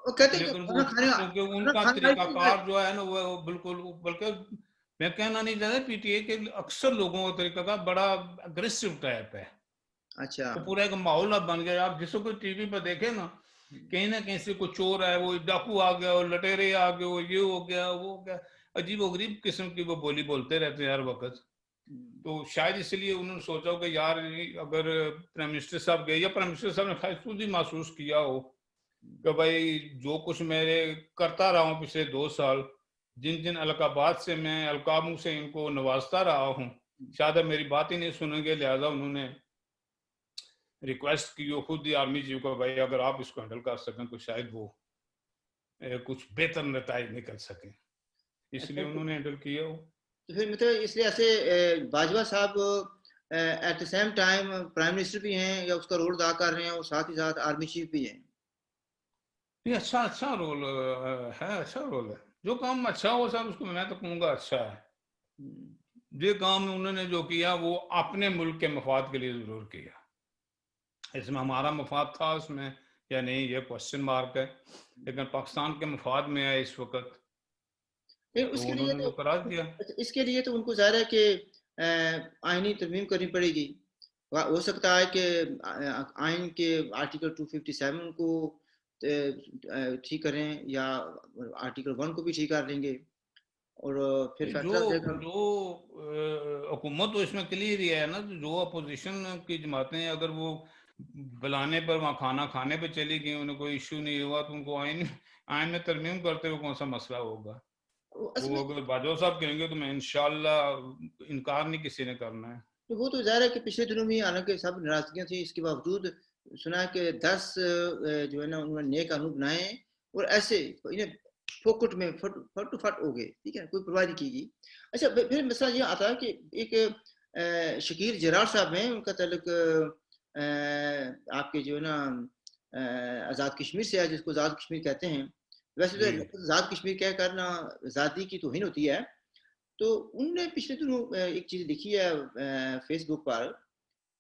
لیکن وہ چونکہ ان کا طریقہ کار جو ہے نا وہ بالکل, بلکہ میں کہنا نہیں چاہتا پی ٹی اے کے اکثر لوگوں کا طریقہ کار بڑا اگریسو ٹائپ ہے. اچھا, وہ پورا ایک ماحول اب بن گیا. آپ جس کو ٹی وی پہ دیکھیں نا, کہیں نہ کہیں سے کوئی چور ہے, وہ ڈاکو آ گیا, وہ لٹیرے آ گئے, وہ یہ ہو گیا, وہ ہو گیا, عجیب و غریب قسم کی وہ بولی بولتے رہتے ہیں ہر وقت. تو شاید اس لیے انہوں نے سوچا ہو کہ یار اگر پرائم منسٹر صاحب گئے, یا پرائم منسٹر صاحب نے خود ہی محسوس کیا ہو کہ بھائی جو کچھ میں کرتا رہا ہوں پچھلے 2 سال, جن القابات سے میں القابوں سے ان کو نوازتا رہا ہوں, شاید اب میری بات ہی نہیں سنیں گے, لہذا انہوں نے ریکویسٹ کی ہو خود ہی آرمی چیف کو, بھائی اگر آپ اس کو ہینڈل کر سکیں تو شاید وہ کچھ بہتر نتائج نکل سکیں, اس لیے انہوں نے ہینڈل کیا ہو. تو پھر مطلب اس لیے ایسے باجوہ صاحب at the same time prime minister بھی ہیں یا اس کا رول ادا کر رہے ہیں, اور ساتھ ہی ساتھ آرمی چیف بھی ہیں. یہ اچھا رول ہے, اچھا رول ہے. جو کام اچھا ہو سر اس کو میں تو کہوں گا اچھا ہے. یہ کام انہوں نے جو کیا وہ اپنے ملک کے مفاد کے لیے ضرور کیا. اس میں ہمارا مفاد تھا اس میں یا نہیں, یہ کوشچن مارک ہے, لیکن پاکستان کے مفاد میں ہے اس وقت, اس تو کے انہوں لیے نے وہ قرار دیا. اس کے لیے تو ان کو ظاہر ہے کہ آئینی ترمیم کرنی پڑے گی. ہو سکتا ہے کہ آئین کے آرٹیکل 257 کو ٹھیک کریں, یا آرٹیکل 1 کو بھی ٹھیک کر لیں گے, اور پھر جو حکومت تو اس میں کلیئر ہی ہے نا, جو اپوزیشن کی جماعتیں ہیں اگر وہ بلانے پر وہاں کھانا کھانے پہ چلی گئی, انہیں کوئی ایشو نہیں ہوا, تو ان کو آئین میں ترمیم کرتے ہوئے کون سا مسئلہ ہوگا. وہ اگر باجوہ صاحب کہیں گے تو میں انشاءاللہ انکار نہیں کسی نے کرنا ہے. تو وہ تو ظاہر ہے کہ پچھلے دنوں میں حالانکہ سب ناراضگیاں تھیں, اس کے باوجود سنا کہ 10 جو ہے نا انہوں نے نئے قانون بنائے ہیں, اور ایسے انہیں پھوکٹ میں فٹ ہو گئے. ٹھیک ہے, کوئی پرواہ نہیں کی گئی. اچھا, پھر مسئلہ یہ آتا ہے کہ ایک شکیل جرار صاحب ہیں, ان کا تعلق آپ کے جو ہے نا آزاد کشمیر سے ہے, جس کو آزاد کشمیر کہتے ہیں. ویسے جی تو آزاد کشمیر کیا کرنا آزادی کی توہین ہوتی ہے. تو ان نے پچھلے دنوں ایک چیز لکھی ہے فیس بک پر.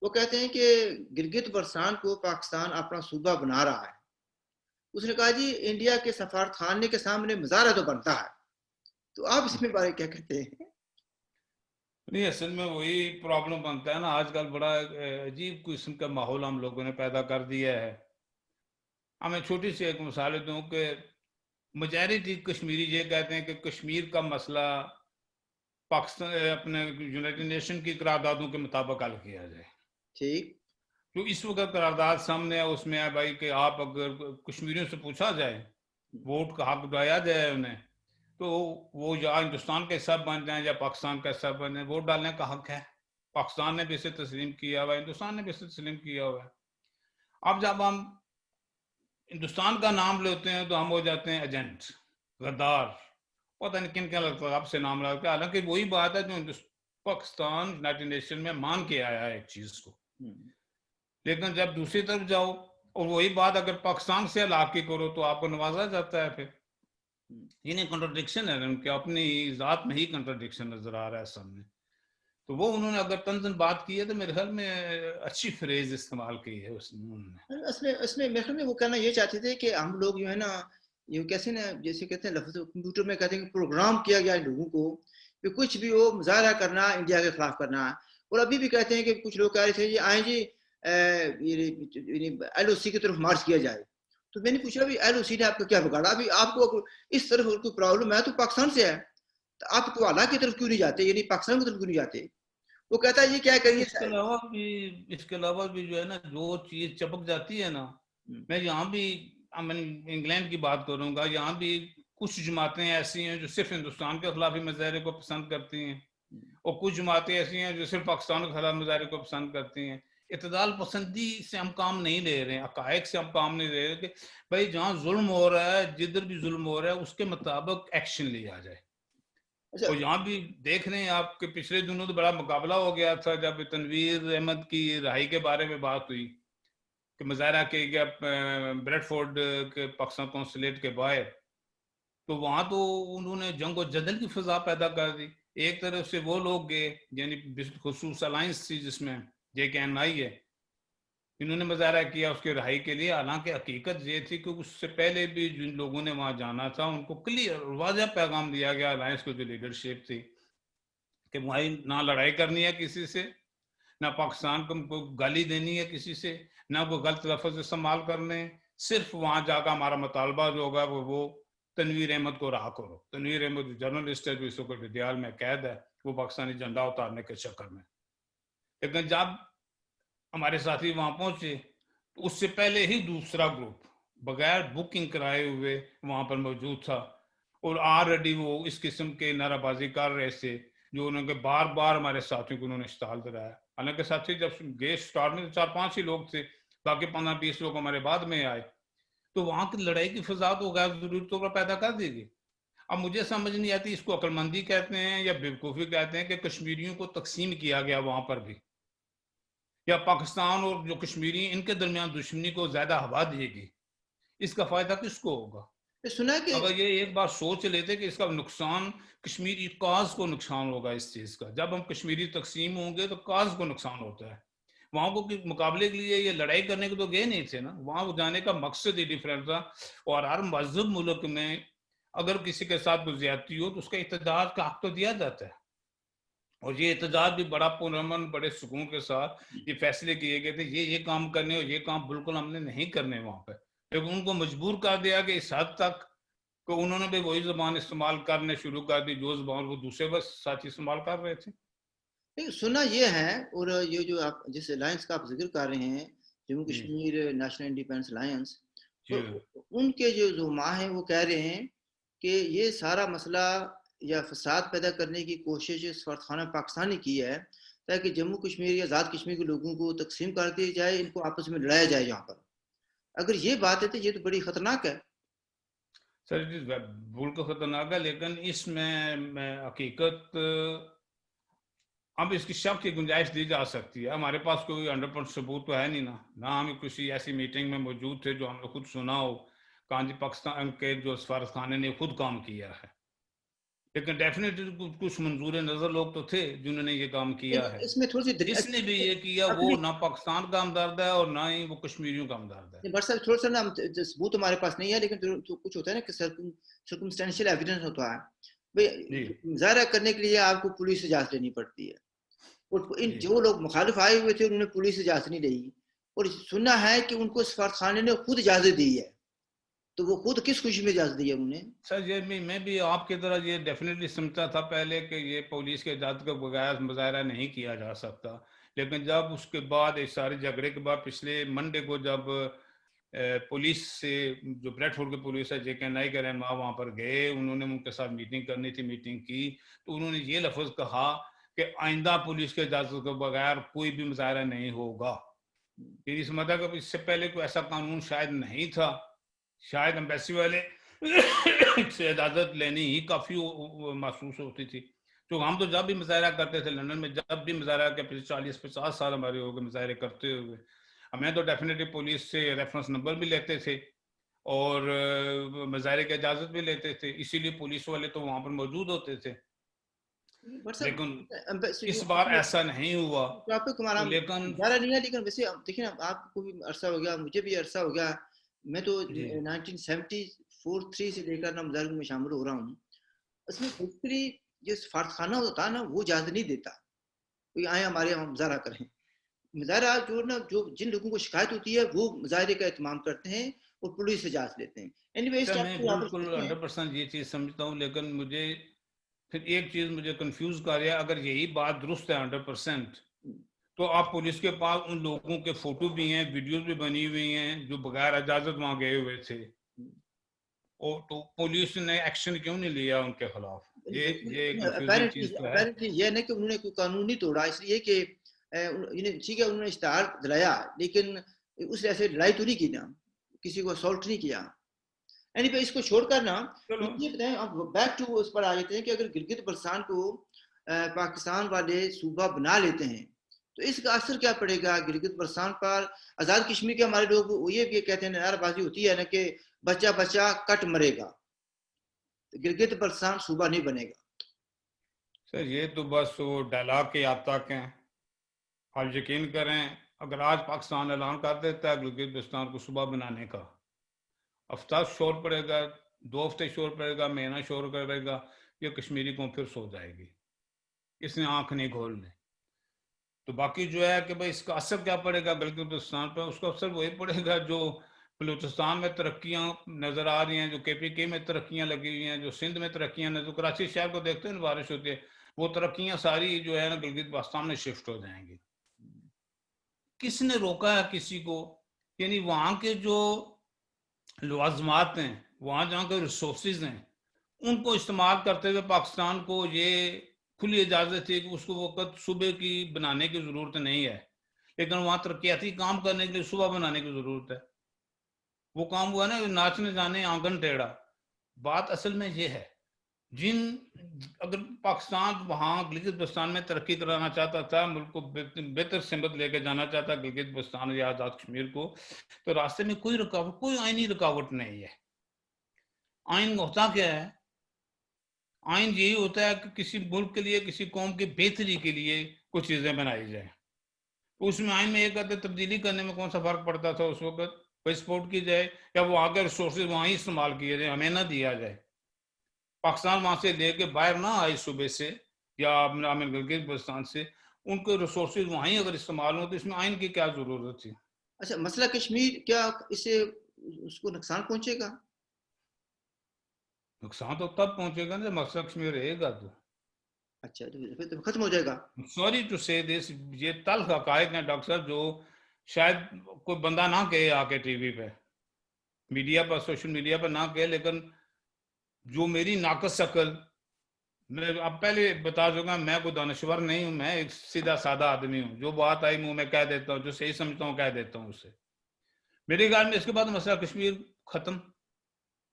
وہ کہتے ہیں کہ گلگت بلتستان کو پاکستان اپنا صوبہ بنا رہا ہے. اس نے کہا جی انڈیا کے سفارت خانے کے سامنے مظاہرہ تو بنتا ہے. تو آپ اس میں بارے کیا کہتے ہیں؟ نہیں، اصل میں وہی پرابلم بنتا ہے نا آج کل. بڑا عجیب قسم کا ماحول ہم لوگوں نے پیدا کر دیا ہے. میں چھوٹی سی ایک مثال دوں کہ میجارٹی کشمیری یہ کہتے ہیں کہ کشمیر کا مسئلہ پاکستان اپنے یونائٹڈ نیشن کی قراردادوں کے مطابق حل کیا جائے. ٹھیک. جو اس وقت قرارداد سامنے ہے اس میں ہے بھائی کہ آپ اگر کشمیریوں سے پوچھا جائے، ووٹ کا حق دلایا جائے انہیں، تو وہ یا ہندوستان کا حصہ بن جائیں یا پاکستان کا حصہ بن جائیں. ووٹ ڈالنے کا حق ہے. پاکستان نے بھی اسے تسلیم کیا ہوا ہے، ہندوستان نے بھی اسے تسلیم کیا ہوا ہے. اب جب ہم ہندوستان کا نام لیتے ہیں تو ہم ہو جاتے ہیں ایجنٹ، غدار، پتہ نہیں کن کن القاب سے نام لگتا ہے. حالانکہ وہی بات ہے جو پاکستان یونائٹڈ نیشن میں مان کے آیا ہے ایک چیز کو. لیکن جب دوسری طرف جاؤ اور وہی بات اگر پاکستان سے علاقہ کی کرو تو آپ کو نوازا جاتا ہے. پھر انہیں کنٹرڈکشن ہے، ان کے اپنی ذات میں ہی کنٹرڈکشن نظر آ رہا ہے سامنے. تو وہ انہوں نے اگر تنزن بات کی ہے تو میرے خیال میں اچھی فریز استعمال کی ہے اس نے. اس میں میرے خیال میں وہ کہنا یہ چاہتے تھے کہ ہم لوگ جو ہے نا یہ کیسے نا جیسے کہتے ہیں لفظ کمپیوٹر میں کہتے ہیں کہ پروگرام کیا گیا ہے لوگوں کو کہ کچھ بھی ہو مظاہرہ کرنا انڈیا کے خلاف کرنا ہے. اور ابھی بھی کہتے ہیں کہ کچھ لوگ کہہ رہے تھے جی آئیں جی ایل او سی کی طرف مارچ کیا جائے. تو میں نے پوچھا بھی ایل او سی نے آپ کو کیا بگاڑا؟ ابھی آپ کو اس طرف کوئی پرابلم ہے تو پاکستان سے ہے، تو آپ کو اللہ کی طرف کیوں نہیں جاتے، یعنی پاکستان کی طرف کیوں نہیں جاتے؟ وہ کہتا ہے یہ کیا کریے. اس کے علاوہ بھی جو ہے نا جو چیز چپک جاتی ہے نا، میں یہاں بھی انگلینڈ کی بات کروں گا، یہاں بھی کچھ جماعتیں ایسی ہیں جو صرف ہندوستان کے خلاف ہی مظاہرے کو پسند کرتی ہیں، اور کچھ جماعتیں ایسی ہیں جو صرف پاکستان کے خلاف مظاہرے کو پسند کرتی ہیں. اعتدال پسندی سے ہم کام نہیں لے رہے ہیں، حقائق سے ہم کام نہیں لے رہے کہ بھائی جہاں ظلم ہو رہا ہے، جدھر بھی ظلم ہو رہا ہے اس کے مطابق ایکشن لیا جائے. اور یہاں بھی دیکھ رہے ہیں آپ کے پچھلے دنوں تو بڑا مقابلہ ہو گیا تھا جب تنویر احمد کی رہائی کے بارے میں بات ہوئی کہ مظاہرہ کیا گیا بریڈ فورڈ کے پاکستان قونصلیٹ کے باہر. تو وہاں تو انہوں نے جنگ و جدل کی فضا پیدا کر دی. ایک طرف سے وہ لوگ گئے یعنی خصوص الائنس تھی جس میں جے کے این آئی ہے، انہوں نے مظاہرہ کیا اس کی رہائی کے لیے. حالانکہ حقیقت یہ تھی کہ اس سے پہلے بھی جن لوگوں نے وہاں جانا تھا ان کو کلیئر واضح پیغام دیا گیا الائنس کو جو لیڈرشپ تھی کہ وہاں نہ لڑائی کرنی ہے کسی سے، نہ پاکستان کو گالی دینی ہے کسی سے، نہ کوئی غلط لفظ استعمال کرنے. صرف وہاں جا کر ہمارا مطالبہ جو ہوگا وہ تنویر احمد کو رہا کرو. تنویر احمد جرنلسٹ ہے جو اس وقت وڈیال میں قید ہے، وہ پاکستانی جھنڈا اتارنے کے چکر میں. لیکن جب ہمارے ساتھی وہاں پہنچے تو اس سے پہلے ہی دوسرا گروپ بغیر بکنگ کرائے ہوئے وہاں پر موجود تھا، اور آلریڈی وہ اس قسم کے نعرہ بازی کر رہے تھے جو انہوں نے بار بار ہمارے ساتھیوں کو انہوں نے اشتعال دلایا. حالانکہ ساتھی جب گیسٹ سٹارٹ میں 4-5 ہی لوگ تھے، باقی 15-20 لوگ ہمارے بعد میں آئے. تو وہاں کی لڑائی کی فضا تو غیر ضروری طور پر پیدا کر دی گئی. اب مجھے سمجھ نہیں آتی اس کو عقل مندی کہتے ہیں یا بیوقوفی کہتے ہیں کہ کشمیریوں کو تقسیم کیا گیا وہاں پر بھی، یا پاکستان اور جو کشمیری ان کے درمیان دشمنی کو زیادہ ہوا دیے گی. اس کا فائدہ کس کو ہوگا؟ سنا کہ اگر یہ ایک بات سوچ لیتے کہ اس کا نقصان کشمیری کاز کو نقصان ہوگا اس چیز کا، جب ہم کشمیری تقسیم ہوں گے تو کاز کو نقصان ہوتا ہے. وہاں کو مقابلے کے لیے یہ لڑائی کرنے کے تو گئے نہیں تھے نا، وہاں جانے کا مقصد ہی ڈیفرنٹ تھا. اور ہر مہذب ملک میں اگر کسی کے ساتھ کوئی زیادتی ہو تو اس کا احتجاج کا حق تو دیا جاتا ہے، اور یہ احتجاج بھی بڑا پرامن بڑے سکون کے ساتھ یہ فیصلے کیے گئے تھے یہ کام کرنے اور یہ کام بالکل ہم نے نہیں کرنے وہاں پہ. لیکن ان کو مجبور کر دیا کہ اس حد تک کہ انہوں نے بھی وہی زبان استعمال کرنے شروع کر دی جو زبان وہ دوسرے بس ساتھی استعمال کر رہے تھے. سنا یہ ہے، اور یہ جو آپ جس الائنس کا آپ ذکر کر رہے ہیں جموں جی کشمیر نیشنل انڈیپینڈنس الائنس، جی ان کے جو ماں ہیں وہ کہہ رہے ہیں کہ یہ سارا مسئلہ یا فساد پیدا کرنے کی کوشش سفارت خانہ پاکستان نے کی ہے تاکہ جموں کشمیر یا آزاد کشمیر کے لوگوں کو تقسیم کر دیا جائے، ان کو آپس میں لڑایا جائے یہاں پر. اگر یہ بات ہے تو یہ تو بڑی خطرناک ہے. سر بالکل خطرناک ہے، لیکن اس میں حقیقت اب اس کی شک کی گنجائش دی جا سکتی ہے. ہمارے پاس کوئی 100% ثبوت تو ہے نہیں نا، نہ ہم کسی ایسی میٹنگ میں موجود تھے جو ہم نے خود سنا ہو کہاں جی پاکستان کے جو سفارت خانے نے خود کام کیا ہے، لیکن ڈیفینیٹلی کچھ منظور نظر لوگ تو تھے جنہوں نے یہ کام کیا ہے. اس میں تھوڑی سی جس نے بھی یہ کیا وہ نہ پاکستان کا ہمدرد ہے اور نہ ہی وہ کشمیریوں کا ہمدرد ہے. بٹ صاحب تھوڑا سا نا ثبوت ہمارے پاس نہیں ہے، لیکن کچھ ہوتا ہے نا کہ سرکمسٹینشیل ایویڈنس ہوتا ہے. مظاہرہ کرنے کے لیے آپ کو پولیس اجازت لینی پڑتی ہے، اور جو لوگ مخالف آئے ہوئے تھے انہوں نے پولیس اجازت نہیں لی، اور سننا ہے کہ ان کو سفارت خانے نے خود اجازت دی ہے. تو وہ خود کس خوشی میں اجازت دی ہے انہوں نے؟ سر یہ میں بھی آپ کی طرح یہ ڈیفینیٹلی سمجھتا تھا پہلے کہ یہ پولیس کے اجازت کے بغیر مظاہرہ نہیں کیا جا سکتا، لیکن جب اس کے بعد اس سارے جھگڑے کے بعد پچھلے منڈے کو جب پولیس سے جو بریڈ فورڈ کی پولیس ہے جے کے نائی کے رہنما وہاں پر گئے، انہوں نے ان کے ساتھ میٹنگ کرنی تھی، میٹنگ کی تو انہوں نے یہ لفظ کہا کہ آئندہ پولیس کے اجازت کے بغیر کوئی بھی مظاہرہ نہیں ہوگا. یعنی اس مطلب کہ اس سے پہلے کوئی ایسا قانون شاید نہیں تھا، شاید امبیسی والے سے اجازت لینی ہی کافی محسوس ہوتی تھی. تو ہم تو جب بھی مظاہرہ کرتے تھے لندن میں، جب بھی مظاہرہ کے 40-50 سال ہمارے ہو گئے مظاہرے کرتے ہوئے، ہمیں تو ڈیفینیٹلی پولیس سے ریفرنس نمبر بھی لیتے تھے اور مظاہرے کی اجازت بھی لیتے تھے، اسی لیے پولیس والے تو وہاں پر موجود ہوتے تھے. لیکن اس بار ایسا نہیں ہوا. لیکن نہیں ہے، لیکن ویسے دیکھیں نا، آپ کو بھی عرصہ ہو گیا، مجھے بھی عرصہ ہو گیا، میں تو 1974 سے لے کر مظاہروں میں شامل ہو رہا ہوں. اس میں بیسیکلی جو سفارت خانہ ہوتا ہے نا وہ اجازت نہیں دیتا کوئی آئے ہمارے یہاں مظاہرہ کریں. مظاہرہ جو جن لوگوں کو شکایت ہوتی ہے وہ مظاہرے کا اہتمام کرتے ہیں اور پولیس سے اجازت لیتے ہیں. میں بالکل 100% یہ چیز سمجھتا ہوں، لیکن مجھے پھر ایک چیز مجھے کنفیوز کر رہا ہے. اگر یہی بات درست ہے 100%، تو آپ پولیس کے پاس ان لوگوں کے فوٹو بھی ہیں، ویڈیوز بھی بنی ہوئی ہیں جو بغیر اجازت وہاں گئے ہوئے تھے، اور تو پولیس نے ایکشن کیوں نہیں لیا ان کے خلاف؟ یہ کنفیوزنگ چیز تو ہے. یہ نہیں کہ انہوں نے کوئی قانون نہیں توڑا، اس لیے کہ ٹھیک ہے انہوں نے اشتہار دلایا، لیکن اس ایسے لڑائی تو نہیں کی نا، کسی کو اسالٹ نہیں کیا. اس کو چھوڑ کر نا یہ بتائیں، بیک ٹو اس پر آ جاتے ہیں کہ اگر گلگت بلتستان کو پاکستان والے صوبہ بنا لیتے ہیں تو اس کا اثر کیا پڑے گا گلگت بلتستان پر؟ آزاد کشمیر کے ہمارے لوگ یہ بھی کہتے ہیں، نعرہ بازی ہوتی ہے نا کہ بچہ بچہ کٹ مرے گا، گلگت بلتستان صوبہ نہیں بنے گا. سر یہ تو بس وہ ڈائلاگ کے یاد تک ہیں. آپ یقین کریں اگر آج پاکستان اعلان کر دیتا ہے گلگت بلتستان کو صوبہ بنانے کا، ہفتہ شور پڑے گا، 2 ہفتے شور پڑے گا، مہینہ شور کرے گا، یہ کشمیری قوم پھر سو جائے گی، اس نے آنکھ نہیں کھولنے. تو باقی جو ہے کہ بھائی اس کا اثر کیا پڑے گا گلگت بلتستان پر؟ اس کا اثر وہی پڑے گا جو بلوچستان میں ترقیاں نظر آ رہی ہیں، جو KPK میں ترقیاں لگی ہوئی ہیں، جو سندھ میں ترقیاں نظر، کراچی شہر کو دیکھتے ہیں بارش ہوتی ہے، وہ ترقیاں ساری جو ہے نا گلگت بلتستان میں شفٹ ہو جائیں گی. کس نے روکا ہے کسی کو؟ یعنی وہاں کے جو لوازمات ہیں، وہاں جہاں کے ریسورسز ہیں، ان کو استعمال کرتے ہوئے پاکستان کو یہ کھلی اجازت ہے کہ اس کو وقت صوبے کی بنانے کی ضرورت نہیں ہے، لیکن وہاں ترقیاتی کام کرنے کے لیے صوبہ بنانے کی ضرورت ہے. وہ کام ہوا نا ناچنے جانے آنگن ٹیڑھا. بات اصل میں یہ ہے، اگر پاکستان وہاں گلگت بلتستان میں ترقی کرانا چاہتا تھا، ملک کو بہتر سمت لے کے جانا چاہتا گلگت بلتستان یا آزاد کشمیر کو، تو راستے میں کوئی رکاوٹ، کوئی آئینی رکاوٹ نہیں ہے. آئین ہوتا کیا ہے؟ آئین یہی ہوتا ہے کہ کسی ملک کے لیے، کسی قوم کی بہتری کے لیے کچھ چیزیں بنائی جائیں. اس میں آئین میں یہ کہتے تبدیلی کرنے میں کون سا فرق پڑتا تھا اس وقت؟ ایکسپورٹ کی جائے یا وہاں کے ریسورسز وہاں ہی استعمال کیے جائے، ہمیں نہ دیا جائے. پاکستان وہاں سے لے کے باہر نہ آئے صوبے سے یا گلگت بلتستان سے، ان کے ریسورسز وہیں اگر استعمال ہوں تو اس میں آئین کی کیا ضرورت تھی؟ اچھا مسئلہ کشمیر، کیا اس سے اس کو نقصان پہنچے گا؟ نقصان تو تب پہنچے گا نا مسئلہ کشمیر رہے گا تو. اچھا تو ختم ہو جائے گا. سوری ٹو سے دس، یہ تلخ حقائق ہیں ڈاکٹر صاحب، جو شاید کوئی بندہ نہ کہے آ کے ٹی وی پہ، میڈیا پر، سوشل میڈیا پر نہ کہے، لیکن جو میری ناقص عقل، میں اب پہلے بتا دوں گا، میں کوئی دانشور نہیں ہوں، میں ایک سیدھا سادہ آدمی ہوں، جو بات آئی منہ میں کہہ دیتا ہوں، جو صحیح سمجھتا ہوں کہہ دیتا ہوں اسے. میرے خیال میں اس کے بعد مسئلہ کشمیر ختم،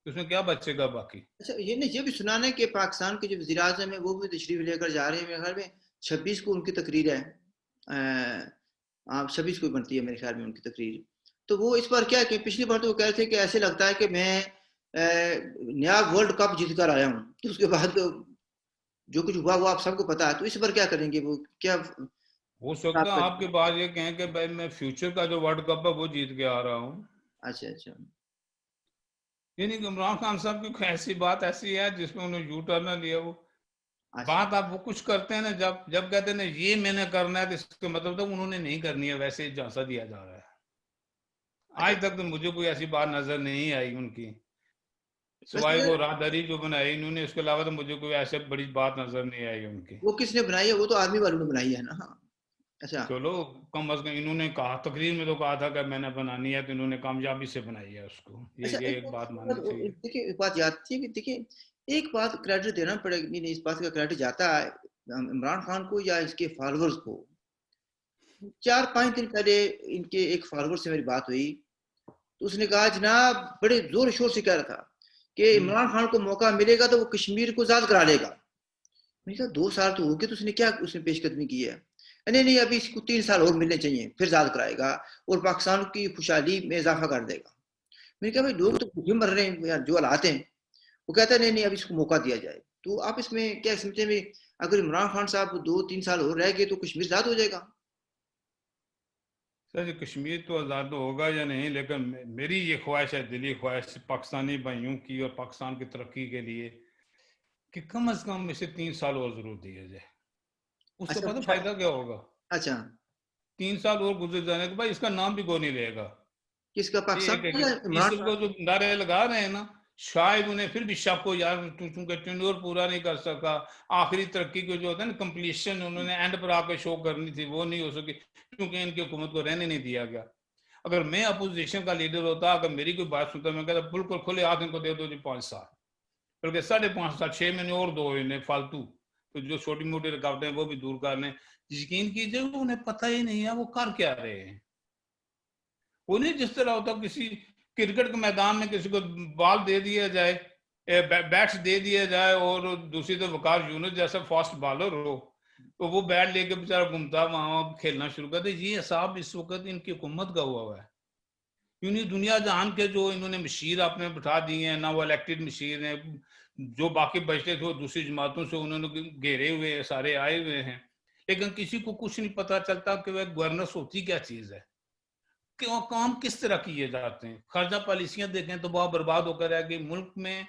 اس میں کیا بچے گا باقی؟ اچھا یہ بھی سنانا ہے کہ پاکستان کے جو وزیر اعظم ہیں وہ بھی تشریف لے کر جا رہے ہیں، میرے خیال میں 26 کو ان کی تقریر ہے، 26 کو بنتی ہے میرے خیال میں ان کی تقریر. تو وہ اس پر کیا کہ پچھلی بار تو وہ کہہ رہے تھے کہ ایسے لگتا ہے کہ میں نیا ورلڈ کپ جیت کر آیا ہوں. تو اس کے بعد جو کچھ ہوا وہ آپ سب کو پتا ہے. تو اس پر کیا کریں گے, وہ کیا ہو سکتا ہے آپ کے بعد یہ کہیں کہ بھائی میں فیوچر کا جو ورلڈ کپ ہے وہ جیت کے آ رہا ہوں. اچھا اچھا. یعنی کہ عمران خان صاحب کی کوئی ایسی بات ایسی ہے جس میں انہوں نے یو ٹرن نہ لیا. وہ بات آپ وہ کچھ کرتے ہیں نا, جب کہتے ہیں نا یہ میں نے کرنا ہے, تو اس کا مطلب تو انہوں نے نہیں کرنی ہے, ویسے جھانسا دیا جا رہا ہے. آج تک تو مجھے کوئی ایسی بات نظر نہیں آئی ان کی, سوائے وہ راہداری جو بنائی انہوں نے, اس کے علاوہ تو مجھے کوئی ایسے بڑی بات نظر نہیں آئی ان کی. وہ کس نے بنائی ہے؟ وہ تو آرمی والوں نے بنائی ہے نا. اچھا چلو کم از کم انہوں نے کہا, تقریر میں تو کہا تھا کہ میں نے بنانی ہے, تو انہوں نے کامیابی سے بنائی ہے اس کو. اچھا, یہ ایک بات ماننی چاہیے. دیکھیے ایک بات یاد تھی کہ دیکھیے ایک بات کریڈٹ دینا پڑے گا, نہیں اس بات کا کریڈٹ جاتا ہے عمران خان کو یا اس کے فالوورز کو. 4-5 دن پہلے ان کے ایک فالوور سے میری بات ہوئی, تو اس نے کہا جناب بڑے زور شور سے کہہ رہا تھا کہ عمران خان کو موقع ملے گا تو وہ کشمیر کو آزاد کرا لے گا. میں نے کہا 2 سال تو ہو گئے, تو اس نے کیا اس نے پیش قدمی کی ہے؟ نہیں ابھی اس کو 3 سال اور ملنے چاہیے, پھر آزاد کرائے گا اور پاکستان کی خوشحالی میں اضافہ کر دے گا. میں نے کہا بھائی لوگ تو بھوکے مر رہے ہیں جو حالات ہیں. وہ کہتا ہے نہیں اب اس کو موقع دیا جائے. تو آپ اس میں کیا سمجھتے ہیں, اگر عمران خان صاحب 2-3 سال اور رہ گئے تو کشمیر آزاد ہو جائے گا؟ سر کشمیر تو آزاد ہوگا یا نہیں, لیکن میری یہ خواہش ہے, دلی خواہش پاکستانی بھائیوں کی اور پاکستان کی ترقی کے لیے, کہ کم از کم اسے 3 سال اور ضرور دیا جائے. اس کا پتہ فائدہ کیا ہوگا؟ اچھا 3 سال اور گزر جانے کے بعد اس کا نام بھی کوئی نہیں لے گا. کس کا, پاکستان اس عمران کو جو نعرے لگا رہے ہیں نا, شاید انہیں پھر بھی شک ہو, یار چونکہ ٹینیور پورا نہیں کر سکا, آخری ترقی کو جو ہوتا ہے نا کمپلیشن, انہوں نے اینڈ پر آ کے شو کرنی تھی, وہ نہیں ہو سکی کیونکہ ان کی حکومت کو رہنے نہیں دیا گیا. اگر میں اپوزیشن کا لیڈر ہوتا, اگر میری کوئی بات سنتا, میں کہتا بالکل کھلے ہاتھ ان کو دے دو جی 5 سال, بلکہ 5.5 سال, 6 مہینے اور دو انہیں فالتو, تو جو چھوٹی موٹی رکاوٹیں وہ بھی دور کر لیں. یقین کیجیے انہیں پتہ ہی نہیں ہے وہ کر کیا رہے ہیں. وہ نہیں جس طرح ہوتا کسی کرکٹ کے میدان میں کسی کو بال دے دیا جائے, بیٹس دے دیا جائے, اور دوسری طرف وقار یونس جیسا فاسٹ بالر ہو تو وہ بیٹ لے کے بیچارہ گھومتا وہاں کھیلنا شروع کر دے. یہ حساب اس وقت ان کی حکومت کا ہوا ہے. یعنی دنیا جہان کے جو انہوں نے مشیر آپ نے بٹھا دیے ہیں, نہ وہ الیکٹڈ مشیر ہیں, جو باقی بچتے تھے وہ دوسری جماعتوں سے انہوں نے گھیرے ہوئے سارے آئے ہوئے ہیں, لیکن کسی کو کچھ نہیں پتا چلتا کہ وہ گورننس ہوتی کیا چیز ہے, کہ کام کس طرح کیے جاتے ہیں. خارجہ پالیسیاں دیکھیں تو بہت برباد ہو کر رہ گئی ملک میں.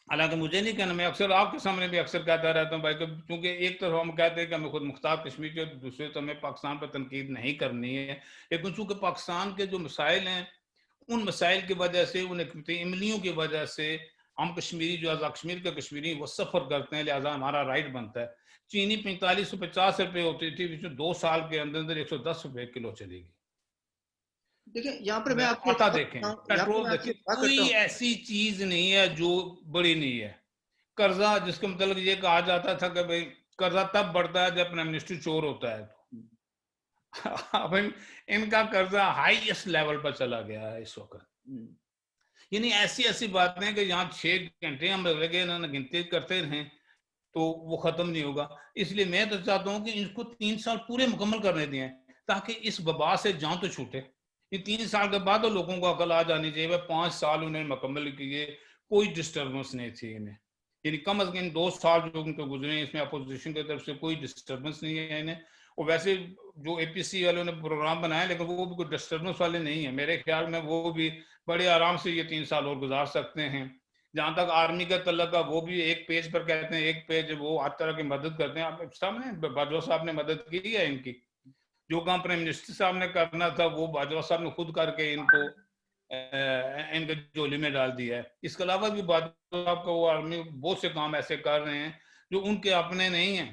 حالانکہ مجھے نہیں کہنا, میں اکثر آپ کے سامنے بھی اکثر کہتا رہتا ہوں بھائی, کیونکہ ایک طرف ہم کہتے ہیں کہ ہمیں خود مختار کشمیر کے, دوسرے تو ہمیں پاکستان پر تنقید نہیں کرنی ہے, لیکن چونکہ پاکستان کے جو مسائل ہیں ان مسائل کی وجہ سے, ان عملیوں کی وجہ سے ہم کشمیری جو آزاد کشمیر کے کشمیری وہ سفر کرتے ہیں, لہٰذا ہمارا رائٹ بنتا ہے. چینی 4550 روپے ہوتی تھی, 2 سال کے اندر 110 روپے کلو چلے گی. دیکھیں یہاں پر میں آپ کو آٹا دیکھیں, پیٹرول دیکھیں, کوئی ایسی چیز نہیں ہے جو بڑی نہیں ہے. قرضہ جس کا مطلب یہ کہا جاتا تھا کہ بھئی قرضہ تب بڑھتا ہے جب پرائم منسٹر چور ہوتا ہے. اب ان کا قرضہ ہائیسٹ لیول پر چلا گیا ہے اس وقت. یعنی ایسی باتیں کہ یہاں 6 گھنٹے ہم لگے انہوں نے گنتی کرتے رہیں تو وہ ختم نہیں ہوگا. اس لیے میں تو چاہتا ہوں کہ ان کو 3 سال پورے مکمل کرنے دیں تاکہ اس وبا سے جان تو چھوٹے. یہ 3 سال کے بعد تو لوگوں کو عقل آ جانی چاہیے. 5 سال انہیں مکمل کیے, کوئی ڈسٹربنس نہیں تھی انہیں. یعنی کم از کم 2 سال جو ان کو گزرے اس میں اپوزیشن کی طرف سے کوئی ڈسٹربنس نہیں ہے انہیں. اور ویسے جو اے پی سی والوں نے پروگرام بنایا لیکن وہ بھی کوئی ڈسٹربنس والے نہیں ہیں. میرے خیال میں وہ بھی بڑے آرام سے یہ 3 سال اور گزار سکتے ہیں. جہاں تک آرمی کا تعلق ہے, وہ بھی ایک پیج پر کہتے ہیں, ایک پیج وہ ہر طرح کی مدد کرتے ہیں. آپ سامنے باجوہ صاحب نے مدد کی ہے ان کی, جو کام پرائم منسٹر صاحب نے کرنا تھا وہ باجوہ صاحب نے خود کر کے ان کو ان کے جولی میں ڈال دیا ہے. اس کے علاوہ بھی باجوہ صاحب کا وہ آرمی بہت سے کام ایسے کر رہے ہیں جو ان کے اپنے نہیں ہیں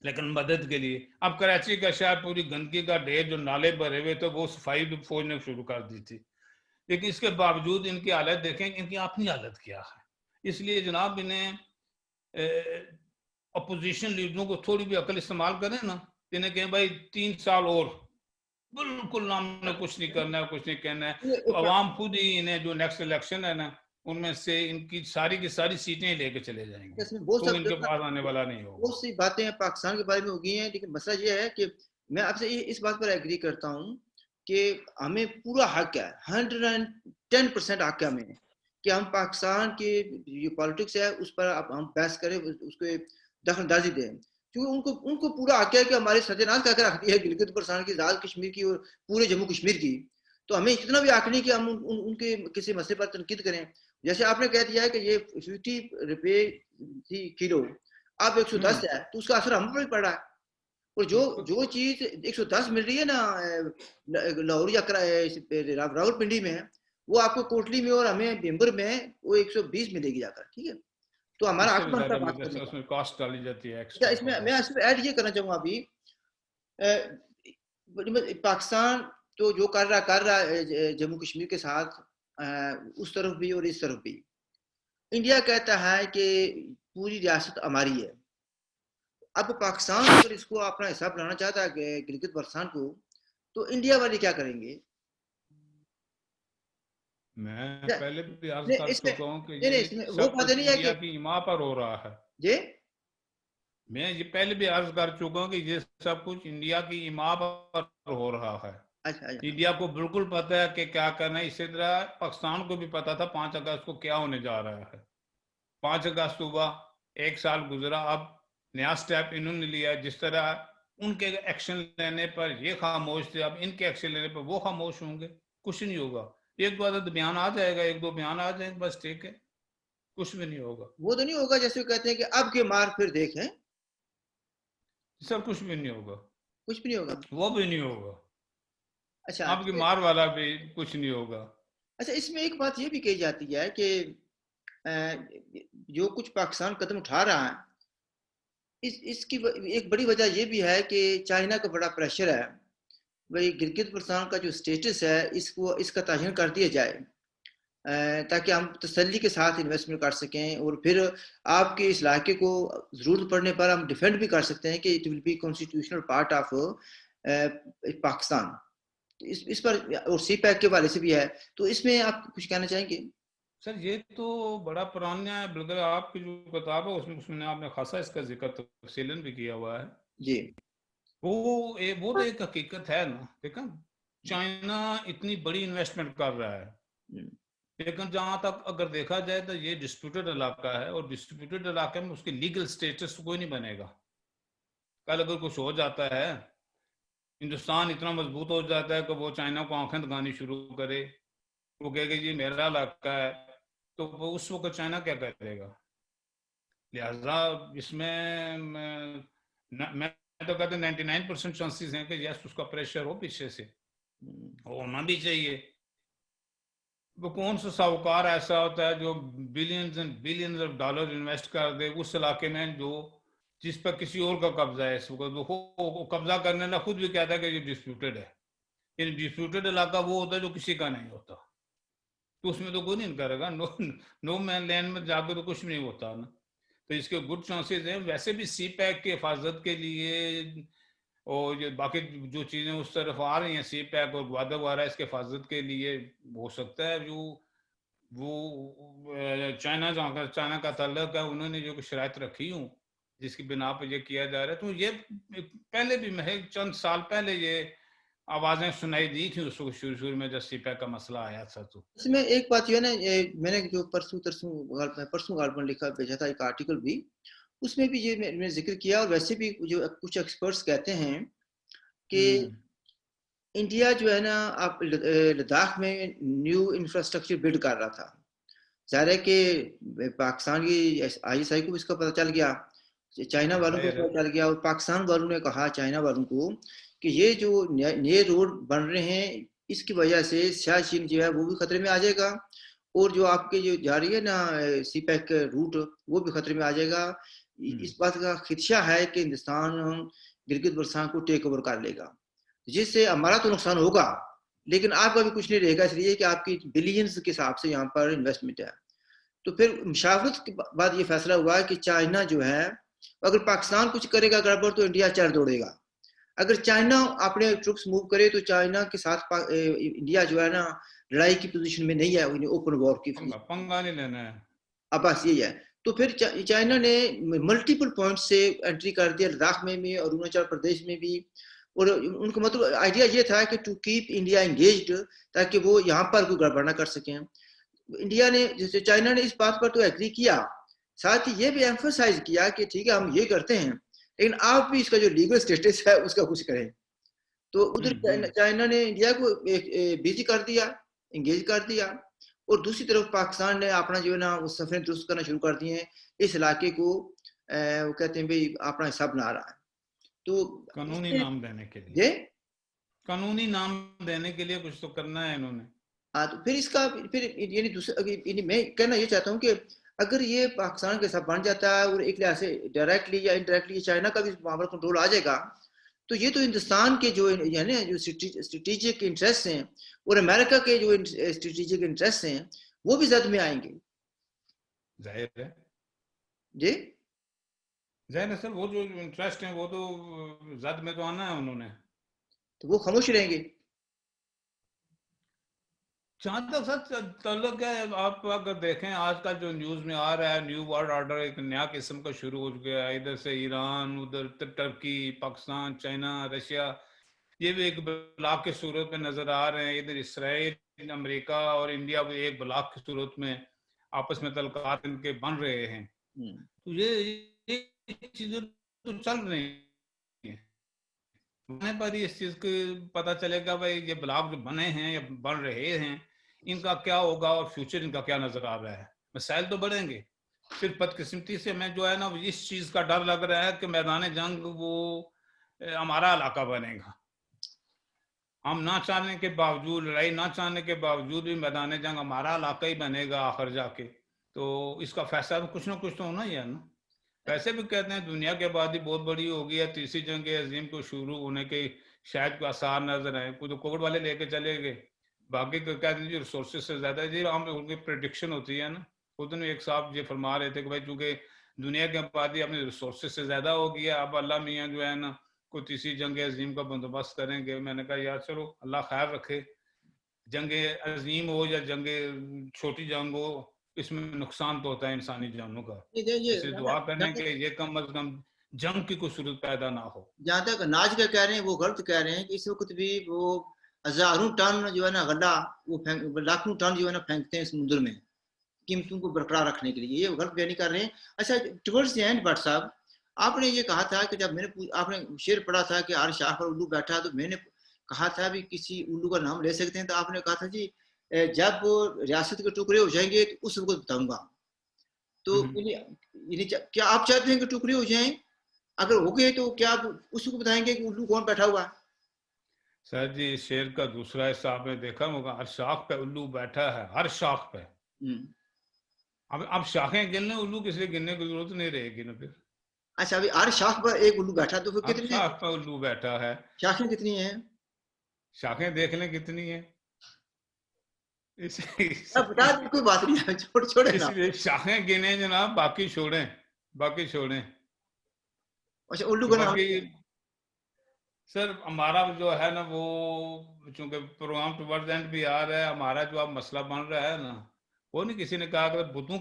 لیکن مدد کے لیے. اب کراچی کا شہر پوری گندگی کا ڈھیر, جو نالے بھرے ہوئے تھے وہ صفائی بھی فوج نے شروع کر دی تھی, لیکن اس کے باوجود ان کی حالت دیکھیں, ان کی اپنی حالت کیا ہے. اس لیے جناب انہیں اپوزیشن لیڈروں کو تھوڑی بھی عقل استعمال کریں نا, انہیں کہیں بھائی 3 سال اور بالکل ہم نے کچھ نہیں کرنا ہے, کچھ نہیں کہنا ہے, تو عوام خود ہی انہیں جو نیکسٹ الیکشن ہے نا ان میں سے ان کی ساری سیٹیں لے کے چلے جائیں گے, تو ان کے پاس آنے والا نہیں ہوگا. بہت سی باتیں پاکستان کے بارے میں ہو گئی ہیں, لیکن مسئلہ یہ ہے کہ میں آپ سے اس بات پر ایگری کرتا ہوں کہ ہمیں پورا حق ہے 110% حق ہے ہمیں کہ ہم پاکستان کی جو پالیٹکس ہے اس پر ہم بحث کریں, اس کو دخل اندازی دیں, کیونکہ ان کو پورا حق ہے کہ ہماری ستیہ کر کے رکھ دی ہے گلگت بلتستان کی, آزاد کشمیر کی اور پورے جموں کشمیر کی. تو ہمیں اتنا بھی حق نہیں کہ ہم ان کے کسی مسئلے پر تنقید کریں. جیسے آپ نے کہہ دیا ہے کہ یہ 50 روپے تھی کلو, اب 110 ہے, تو اس کا اثر ہم پر بھی پڑ رہا ہے. اور جو چیز 110 مل رہی ہے نا لاہور یا راول پنڈی میں, وہ آپ کو کوٹلی میں اور ہمیں بھیمبر میں وہ 120 ملے گی جا کر. ٹھیک ہے, تو ہمارا حق بنتا ہے بات کرنے کا. اس میں کاسٹ ڈالی جاتی ہے اچھا, اس میں میں اس پہ ایڈ یہ کرنا چاہوں گا ابھی, پاکستان تو جو کر رہا ہے جموں کشمیر کے ساتھ, اس طرف بھی اور اس طرف بھی, انڈیا کہتا ہے کہ پوری ریاست ہماری ہے. اب پاکستان اگر اس کو اپنا حساب بنانا چاہتا ہے کہ گلگت بلتستان کو, تو انڈیا والے کیا کریں گے؟ میں پہلے بھی عرض کر اس میں چکا ہوں کہ نہیں یہ نہیں, وہ سب بات کچھ نہیں ہے انڈیا کہ کی ایما پر ہو رہا ہے. جی میں یہ پہلے بھی عرض کر چکا ہوں کہ یہ سب کچھ انڈیا کی ایما پر ہو رہا ہے. اچھا انڈیا کو بالکل پتہ ہے کہ کیا کرنا ہے. اسی طرح پاکستان کو بھی پتا تھا 5 اگست کو کیا ہونے جا رہا ہے. 5 اگست ہوا, 1 سال گزرا, اب نیا سٹیپ انہوں نے لیا. جس طرح ان کے ایکشن لینے پر یہ خاموش تھے, اب ان کے ایکشن لینے پر وہ خاموش ہوں گے. کچھ نہیں ہوگا. 1-2 بیان آ جائے گا, 1-2 بیان آ جائیں گے, بس ٹھیک ہے, کچھ بھی نہیں ہوگا. وہ تو نہیں ہوگا جیسے کہتے ہیں کہ اب کے مار پھر دیکھیں. سر کچھ بھی نہیں ہوگا, کچھ بھی نہیں ہوگا, وہ بھی نہیں ہوگا. اچھا آپ کی مار والا بھی کچھ نہیں ہوگا. اچھا, اس میں ایک بات یہ بھی کہی جاتی ہے کہ جو کچھ پاکستان قدم اٹھا رہا ہے, اس کی ایک بڑی وجہ یہ بھی ہے کہ چائنا کا بڑا پریشر ہے بھائی گلگت بلتستان کا جو سٹیٹس ہے اس کا تعین کر دیا جائے, تاکہ ہم تسلی کے ساتھ انویسٹمنٹ کر سکیں, اور پھر آپ کے اس علاقے کو ضرورت پڑنے پر ہم ڈیفینڈ بھی کر سکتے ہیں کہ it will be constitutional part of Pakistan. اس پر اور سی پیک کے والے سے بھی ہے, تو اس میں آپ کچھ کہنا چاہیں گے؟ سر یہ تو بڑا پرانا ہے, بلکہ آپ کی جو کتاب ہے اس میں آپ نے خاصا اس کا ذکر تفصیلاً بھی کیا ہوا ہے. جی, وہ تو ایک حقیقت ہے نا. دیکھیں, چائنا اتنی بڑی انویسٹمنٹ کر رہا ہے, لیکن جہاں تک اگر دیکھا جائے تو یہ ڈسپیوٹڈ علاقہ ہے, اور ڈسپیوٹڈ علاقے میں اس کی لیگل سٹیٹس کوئی نہیں بنے گا. کل اگر کچھ ہو جاتا ہے, ہندوستان اتنا مضبوط ہو جاتا ہے کہ وہ چائنا کو آنکھیں دکھانی شروع کرے, وہ کہے کہ یہ میرا علاقہ ہے, تو وہ اس وقت چائنا کیا کرے گا؟ لہذا اس میں میں تو کہتے ہیں 99% چانسز ہیں کہ یس اس کا پریشر ہو پیچھے سے, ہونا بھی چاہیے. وہ کون سا ساہوکار ایسا ہوتا ہے جو billions and billions of dollar invest کر دے اس علاقے میں جو جس پر کسی اور کا قبضہ ہے؟ اس وقت وہ قبضہ کرنے نہ خود بھی کہتا ہے کہ یہ ڈسپیوٹڈ ہے. یعنی ڈسپیوٹڈ علاقہ وہ ہوتا ہے جو کسی کا نہیں ہوتا, تو اس میں تو کوئی نہیں کرے گا. نو مین لینڈ میں جا کے تو کچھ نہیں ہوتا نا. تو اس کے گڈ چانسز ہیں. ویسے بھی سی پیک کی حفاظت کے لیے اور یہ باقی جو چیزیں اس طرف آ رہی ہیں, سی پیک اور گوادر وغیرہ, اس کے حفاظت کے لیے ہو سکتا ہے جو وہ چائنا کا تعلق ہے, انہوں نے جو شرائط رکھی ہوں جس کی بنا پہ یہ کیا جا رہا ہے. تو یہ پہلے بھی میں چند سال پہلے یہ آوازیں سنائی دی تھی اس کو شروع میں جب سی پیک کا مسئلہ آیا تھا. تو اس میں ایک بات یہ ہے نا, میں نے جو پرسوں غالباً لکھا بھیجا تھا ایک آرٹیکل بھی, اس میں بھی یہ میں نے ذکر کیا, اور ویسے بھی جو کچھ ایکسپرٹس کہتے ہیں کہ انڈیا جو ہے نا آپ لداخ میں نیو انفراسٹرکچر بلڈ کر رہا تھا. ظاہر ہے کہ پاکستان کی آئی ایس آئی کو اس کا پتہ چل گیا, چائنا والوں کو پتہ چل گیا, اور پاکستان والوں نے کہا چائنا والوں کو کہ یہ جو نئے روڈ بن رہے ہیں اس کی وجہ سے سیاہ چین جو ہے وہ بھی خطرے میں آ جائے گا, اور جو آپ کے جو جا رہی ہے نا سی پیک روٹ وہ بھی خطرے میں آ جائے گا. اس بات کا خدشہ ہے کہ ہندوستان گلگت بلتستان کو ٹیک اوور کر لے گا, جس سے ہمارا تو نقصان ہوگا لیکن آپ کا بھی کچھ نہیں رہے گا, اس لیے کہ آپ کی بلینز کے حساب سے یہاں پر انویسٹمنٹ ہے. تو پھر مشاورت کے بعد یہ فیصلہ ہوا ہے کہ چائنا جو ہے اگر پاکستان کچھ کرے گا گڑبڑ تو انڈیا چڑھ دوڑے گا. اگر چائنا اپنے ٹروپس موو کرے تو چائنا کے ساتھ انڈیا جو ہے نا لڑائی کی پوزیشن میں نہیں ہے, اوپن وار کی پنگا نہیں لینا ہے. اب بس یہی ہے. تو پھر چائنا نے ملٹیپل پوائنٹ سے انٹری کر دیا, لداخ میں بھی اور اروناچل پردیش میں بھی, اور ان کا مطلب آئیڈیا یہ تھا کہ ٹو کیپ انڈیا انگیجڈ تاکہ وہ یہاں پر کوئی گڑبڑ نہ کر سکیں. انڈیا نے جیسے چائنا نے اس بات پر تو ایگری کیا, ساتھ ہی یہ بھی ایمفسائز کیا کہ ٹھیک ہے ہم یہ کرتے ہیں لیکن آپ بھی اس کا جو لیگل اسٹیٹس ہے اس کا کچھ کریں. تو ادھر چائنا نے انڈیا کو بزی کر دیا, انگیج کر دیا, اور دوسری طرف پاکستان نے اپنا جو ہے نا وہ سفریں درست کرنا شروع کر دیے ہیں اس علاقے کو, وہ کہتے ہیں بھئی اپنا حصہ بنا رہا ہے. تو قانونی نام دینے کے لیے, یہ قانونی نام دینے کے لیے کچھ تو کرنا ہے انہوں نے. تو پھر اس کا پھر یعنی دوسرا میں کہنا یہ چاہتا ہوں کہ اگر یہ پاکستان کے ساتھ بن جاتا ہے اور ایک لحاظ سے ڈائریکٹلی یا انڈائریکٹلی چائنا کا بھی معاملہ کنٹرول آ جائے گا تو یہ تو ہندوستان کے جو یعنی جو اسٹریٹجک انٹرسٹ ہیں اور امریکہ کے جو اسٹریٹجک انٹرسٹ ہیں وہ بھی زد میں آئیں گے. ظاہر ہے جی ظاہر ہے سر, وہ جو انٹرسٹ ہیں وہ تو زد میں تو آنا ہے انہوں نے, تو وہ خاموش رہیں گے. جہاں تک سر تعلق ہے, آپ اگر دیکھیں آج کل جو نیوز میں آ رہا ہے نیو ورلڈ آرڈر ایک نیا قسم کا شروع ہو گیا ہے, ادھر سے ایران, ادھر ترکی, پاکستان, چائنا, رشیا, یہ بھی ایک بلاک کی صورت میں نظر آ رہے ہیں. ادھر اسرائیل, امریکہ اور انڈیا بھی ایک بلاک کی صورت میں آپس میں تعلقات ان کے بن رہے ہیں. تو یہ چیزیں تو چل رہی ہیں, بننے پر ہی اس چیز کو پتہ چلے گا بھائی یہ بلاک جو بنے ہیں یا بن رہے ہیں ان کا کیا ہوگا اور فیوچر ان کا کیا نظر آ رہا ہے. مسائل تو بڑھیں گے. صرف بدقسمتی سے میں جو ہے نا اس چیز کا ڈر لگ رہا ہے کہ میدان جنگ وہ ہمارا علاقہ بنے گا. ہم نہ چاہنے کے باوجود, لڑائی نہ چاہنے کے باوجود بھی میدان جنگ ہمارا علاقہ ہی بنے گا آخر جا کے. تو اس کا فیصلہ کچھ نہ کچھ تو ہونا ہی ہے نا. ویسے بھی کہتے ہیں دنیا کی آبادی بہت بڑی ہو گئی ہے, تیسری جنگ عظیم کو شروع ہونے کے شاید کوئی آثار نظر آئے. کوئی تو کووڈ والے لے کے چلے گئے, باقی کہتے ہیں جی ریسورسز سے زیادہ جی ہم ان کی پریڈکشن ہوتی ہے نا. خود نے ایک صاحب یہ فرما رہے تھے کہ بھائی چونکہ دنیا کی آبادی اپنے ریسورسز سے زیادہ ہو گئی ہے, اب اللہ میاں جو ہے نا کوئی تیسری جنگ عظیم کا بندوبست کریں گے. میں نے کہا یار چلو اللہ خیر رکھے, جنگ عظیم ہو یا جنگ چھوٹی جنگ ہو, اس میں نقصان تو ہوتا ہے انسانی جانوں کا. اس لیے دعا کریں کہ یہ کم از کم جنگ کی کوئی صورت پیدا نہ ہو. جہاں تک اناج کا کہہ رہے ہیں وہ غلط کہہ رہے ہیں کہ اس وقت بھی وہ ہزاروں ٹن جو ہے نا غلہ وہ لاکھوں ٹن جو ہے نا پھینکتے ہیں سمندر میں قیمتوں کو برقرار رکھنے کے لیے. یہ غلط بیانی کر رہے ہیں. اچھا ٹورڈز دی اینڈ بٹ صاحب آپ نے یہ کہا تھا کہ جب میں نے آپ نے شعر پڑھا تھا کہ ہر شاخ پر الو بیٹھا, تو میں نے کہا تھا بھی کسی الو کا نام لے سکتے ہیں, تو آپ نے کہا تھا جی جب ریاست کے ٹکڑے ہو جائیں گے تو اس وقت بتاؤں گا. تو کیا آپ چاہتے ہیں کہ ٹکڑے ہو جائیں؟ اگر ہو گئے تو کیا آپ اس کو بتائیں گے کہ الو کون بیٹھا ہوا ہے؟ سر جی اس شعر کا دوسرا حصہ آپ نے دیکھا ہوگا, ہر شاخ پہ الو بیٹھا ہے, ہر شاخ پہ. اب شاخیں گننے الو کسی گننے کی ضرورت نہیں رہے گی نا پھر. اچھا ابھی ہر شاخ پر ایک الو بیٹھا, تو پھر ہر کتنے شاخ پہ الو بیٹھا ہے. شاخیں کتنی ہیں؟ شاخیں دیکھ لیں کتنی ہیں. بتا دیں کوئی بات نہیں, چھوڑے اس نا. لیے شاخیں گنے جناب, باقی چھوڑیں, باقی چھوڑیں. اچھا الو کا نام سر ہمارا جو ہے نا وہ چونکہ پروگرام ٹورڈز اینڈ بھی آ رہا ہے, ہمارا جو اب مسئلہ بن رہا ہے نا وہ نہیں کسی نے کہا کہ بتوں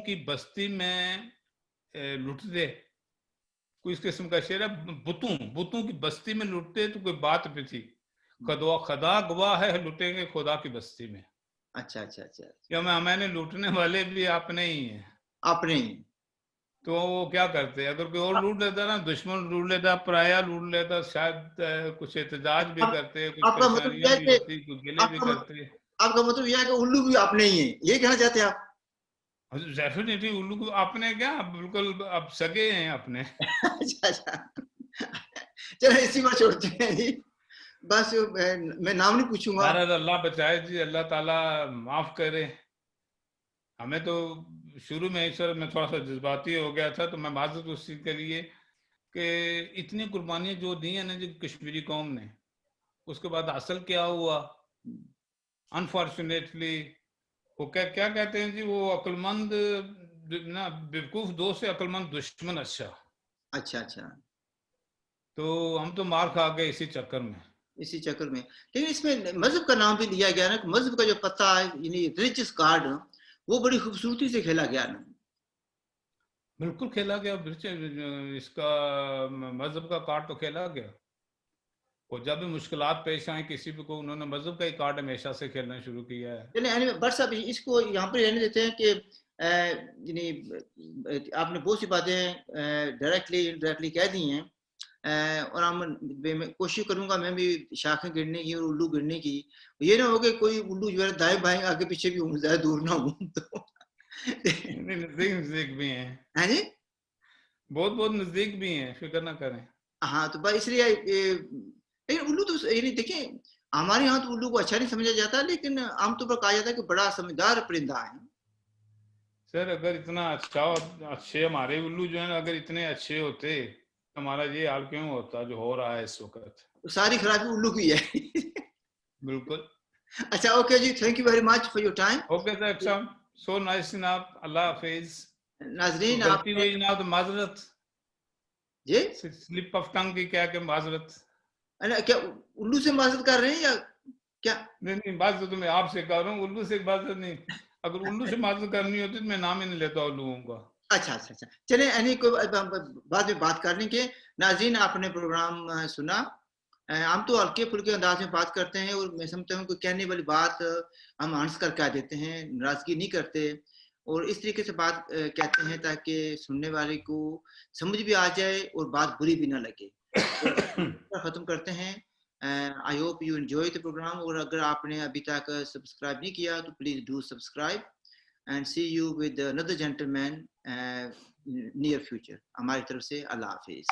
کی بستی میں لٹ دے, کوئی اس قسم کا شعر ہے. بتوں کی بستی میں لٹتے تو کوئی بات بھی تھی, خدا گواہ ہے لٹیں گے خدا کی بستی میں. اچھا اچھا اچھا یا میں نے لوٹنے والے بھی اپنے ہی ہیں, اپنے ہی. تو وہ کیا کرتے, اگر کوئی اور لوٹ لیتا نا, دشمن لوٹ لیتا, پرایا لوٹ لیتا, شاید کچھ احتجاج بھی کرتے, کچھ آپ کا مطلب یہ پریشانیاں ہے بھی کہ ہوتی, کچھ گلے بھی کرتے. آپ کا مطلب یہ ہے کہ الو بھی اپنے ہی ہیں, یہ کہنا چاہتے ہیں آپ؟ ڈیفینیٹلی الو کو اپنے کیا بالکل اب سگے ہیں اپنے. اچھا اچھا چلو اسی پر چھوڑتے ہیں جی, بس میں نام نہیں پوچھوں گا. اللہ بچائے جی, اللہ تعالیٰ معاف کرے. ہمیں تو شروع میں سر میں تھوڑا سا جذباتی ہو گیا تھا, تو میں معذرت اس چیز کے لیے کہ اتنی قربانیاں جو دی ہیں نا جی کشمیری قوم نے, اس کے بعد اصل کیا ہوا انفارچونیٹلی, وہ کیا کہتے ہیں جی, وہ عقل مند نا بیوقوف دوست سے عقل مند دشمن اچھا. اچھا اچھا, تو ہم تو مار کھا گئے اسی چکر میں. لیکن اس میں مذہب کا نام بھی لیا گیا نا, مذہب کا جو پتہ ہے یعنی ریلیجس کارڈ وہ بڑی خوبصورتی سے کھیلا گیا نا. بالکل کھیلا گیا, اس کا مذہب کا کارڈ تو کھیلا گیا. اور جب بھی مشکلات پیش آئیں کسی بھی کو, انہوں نے مذہب کا ہی کارڈ ہمیشہ سے کھیلنا شروع کیا ہے. چلیں بٹ صاحب اس کو یہاں پر رہنے دیتے ہیں کہ یعنی آپ نے بہت سی باتیں ڈائریکٹلی انڈائریکٹلی کہہ دی ہیں, اور میں کوشش کروں گا میں بھی شاخیں گرنے کی اور الو گرنے کی. یہ نہ ہو کہ کوئی الو جو ہے دائیں بائیں آگے پیچھے بھی ہوں, زیادہ دور نہ ہوں. تو نزدیک بھی ہیں, ہاں جی, بہت نزدیک بھی ہیں, فکر نہ کریں. ہاں تو بس اس لیے لیکن الو تو یعنی دیکھیں ہمارے یہاں تو الو کو اچھا نہیں سمجھا جاتا, لیکن عام طور پر کہا جاتا ہے کہ بڑا سمجھدار پرندہ ہے. سر اگر اتنا اچھے ہمارے الو جو ہیں اگر اتنے اچھے ہوتے, ہمارا یہ حال کیوں ہوتا جو ہو رہا ہے اس وقت. ساری خرابی الو کی ہے. بالکل. اچھا اوکے جی, thank you very much for your time. Okay sir, so nice جناب, اللہ حافظ. ناظرین آپ غلطی ہوئی جناب تو معذرت, جی سلپ آف ٹنگ کی کیا کہ معذرت. کیا الو سے معذرت کر رہے ہیں یا کیا؟ نہیں بات تو میں آپ سے کر رہا ہوں, الو سے معذرت نہیں. اگر الو سے معذرت کرنی ہوتی تو میں نام ہی نہیں لیتا الوؤں کا. اچھا چلیں بعد میں بات کر لیں گے. ناظرین آپ نے پروگرام سنا, ہم تو ہلکے پھلکے انداز میں بات کرتے ہیں, اور میں سمجھتا ہوں کہ کہنے والی بات ہم ہنس کر کہہ دیتے ہیں, ناراضگی نہیں کرتے, اور اس طریقے سے بات کہتے ہیں تاکہ سننے والے کو سمجھ بھی آ جائے اور بات بری بھی نہ لگے. ختم کرتے ہیں. I hope you enjoy the program, اور اگر آپ نے ابھی تک سبسکرائب نہیں کیا تو please do subscribe, and see you with another gentleman near future. ہماری طرف سے اللہ حافظ.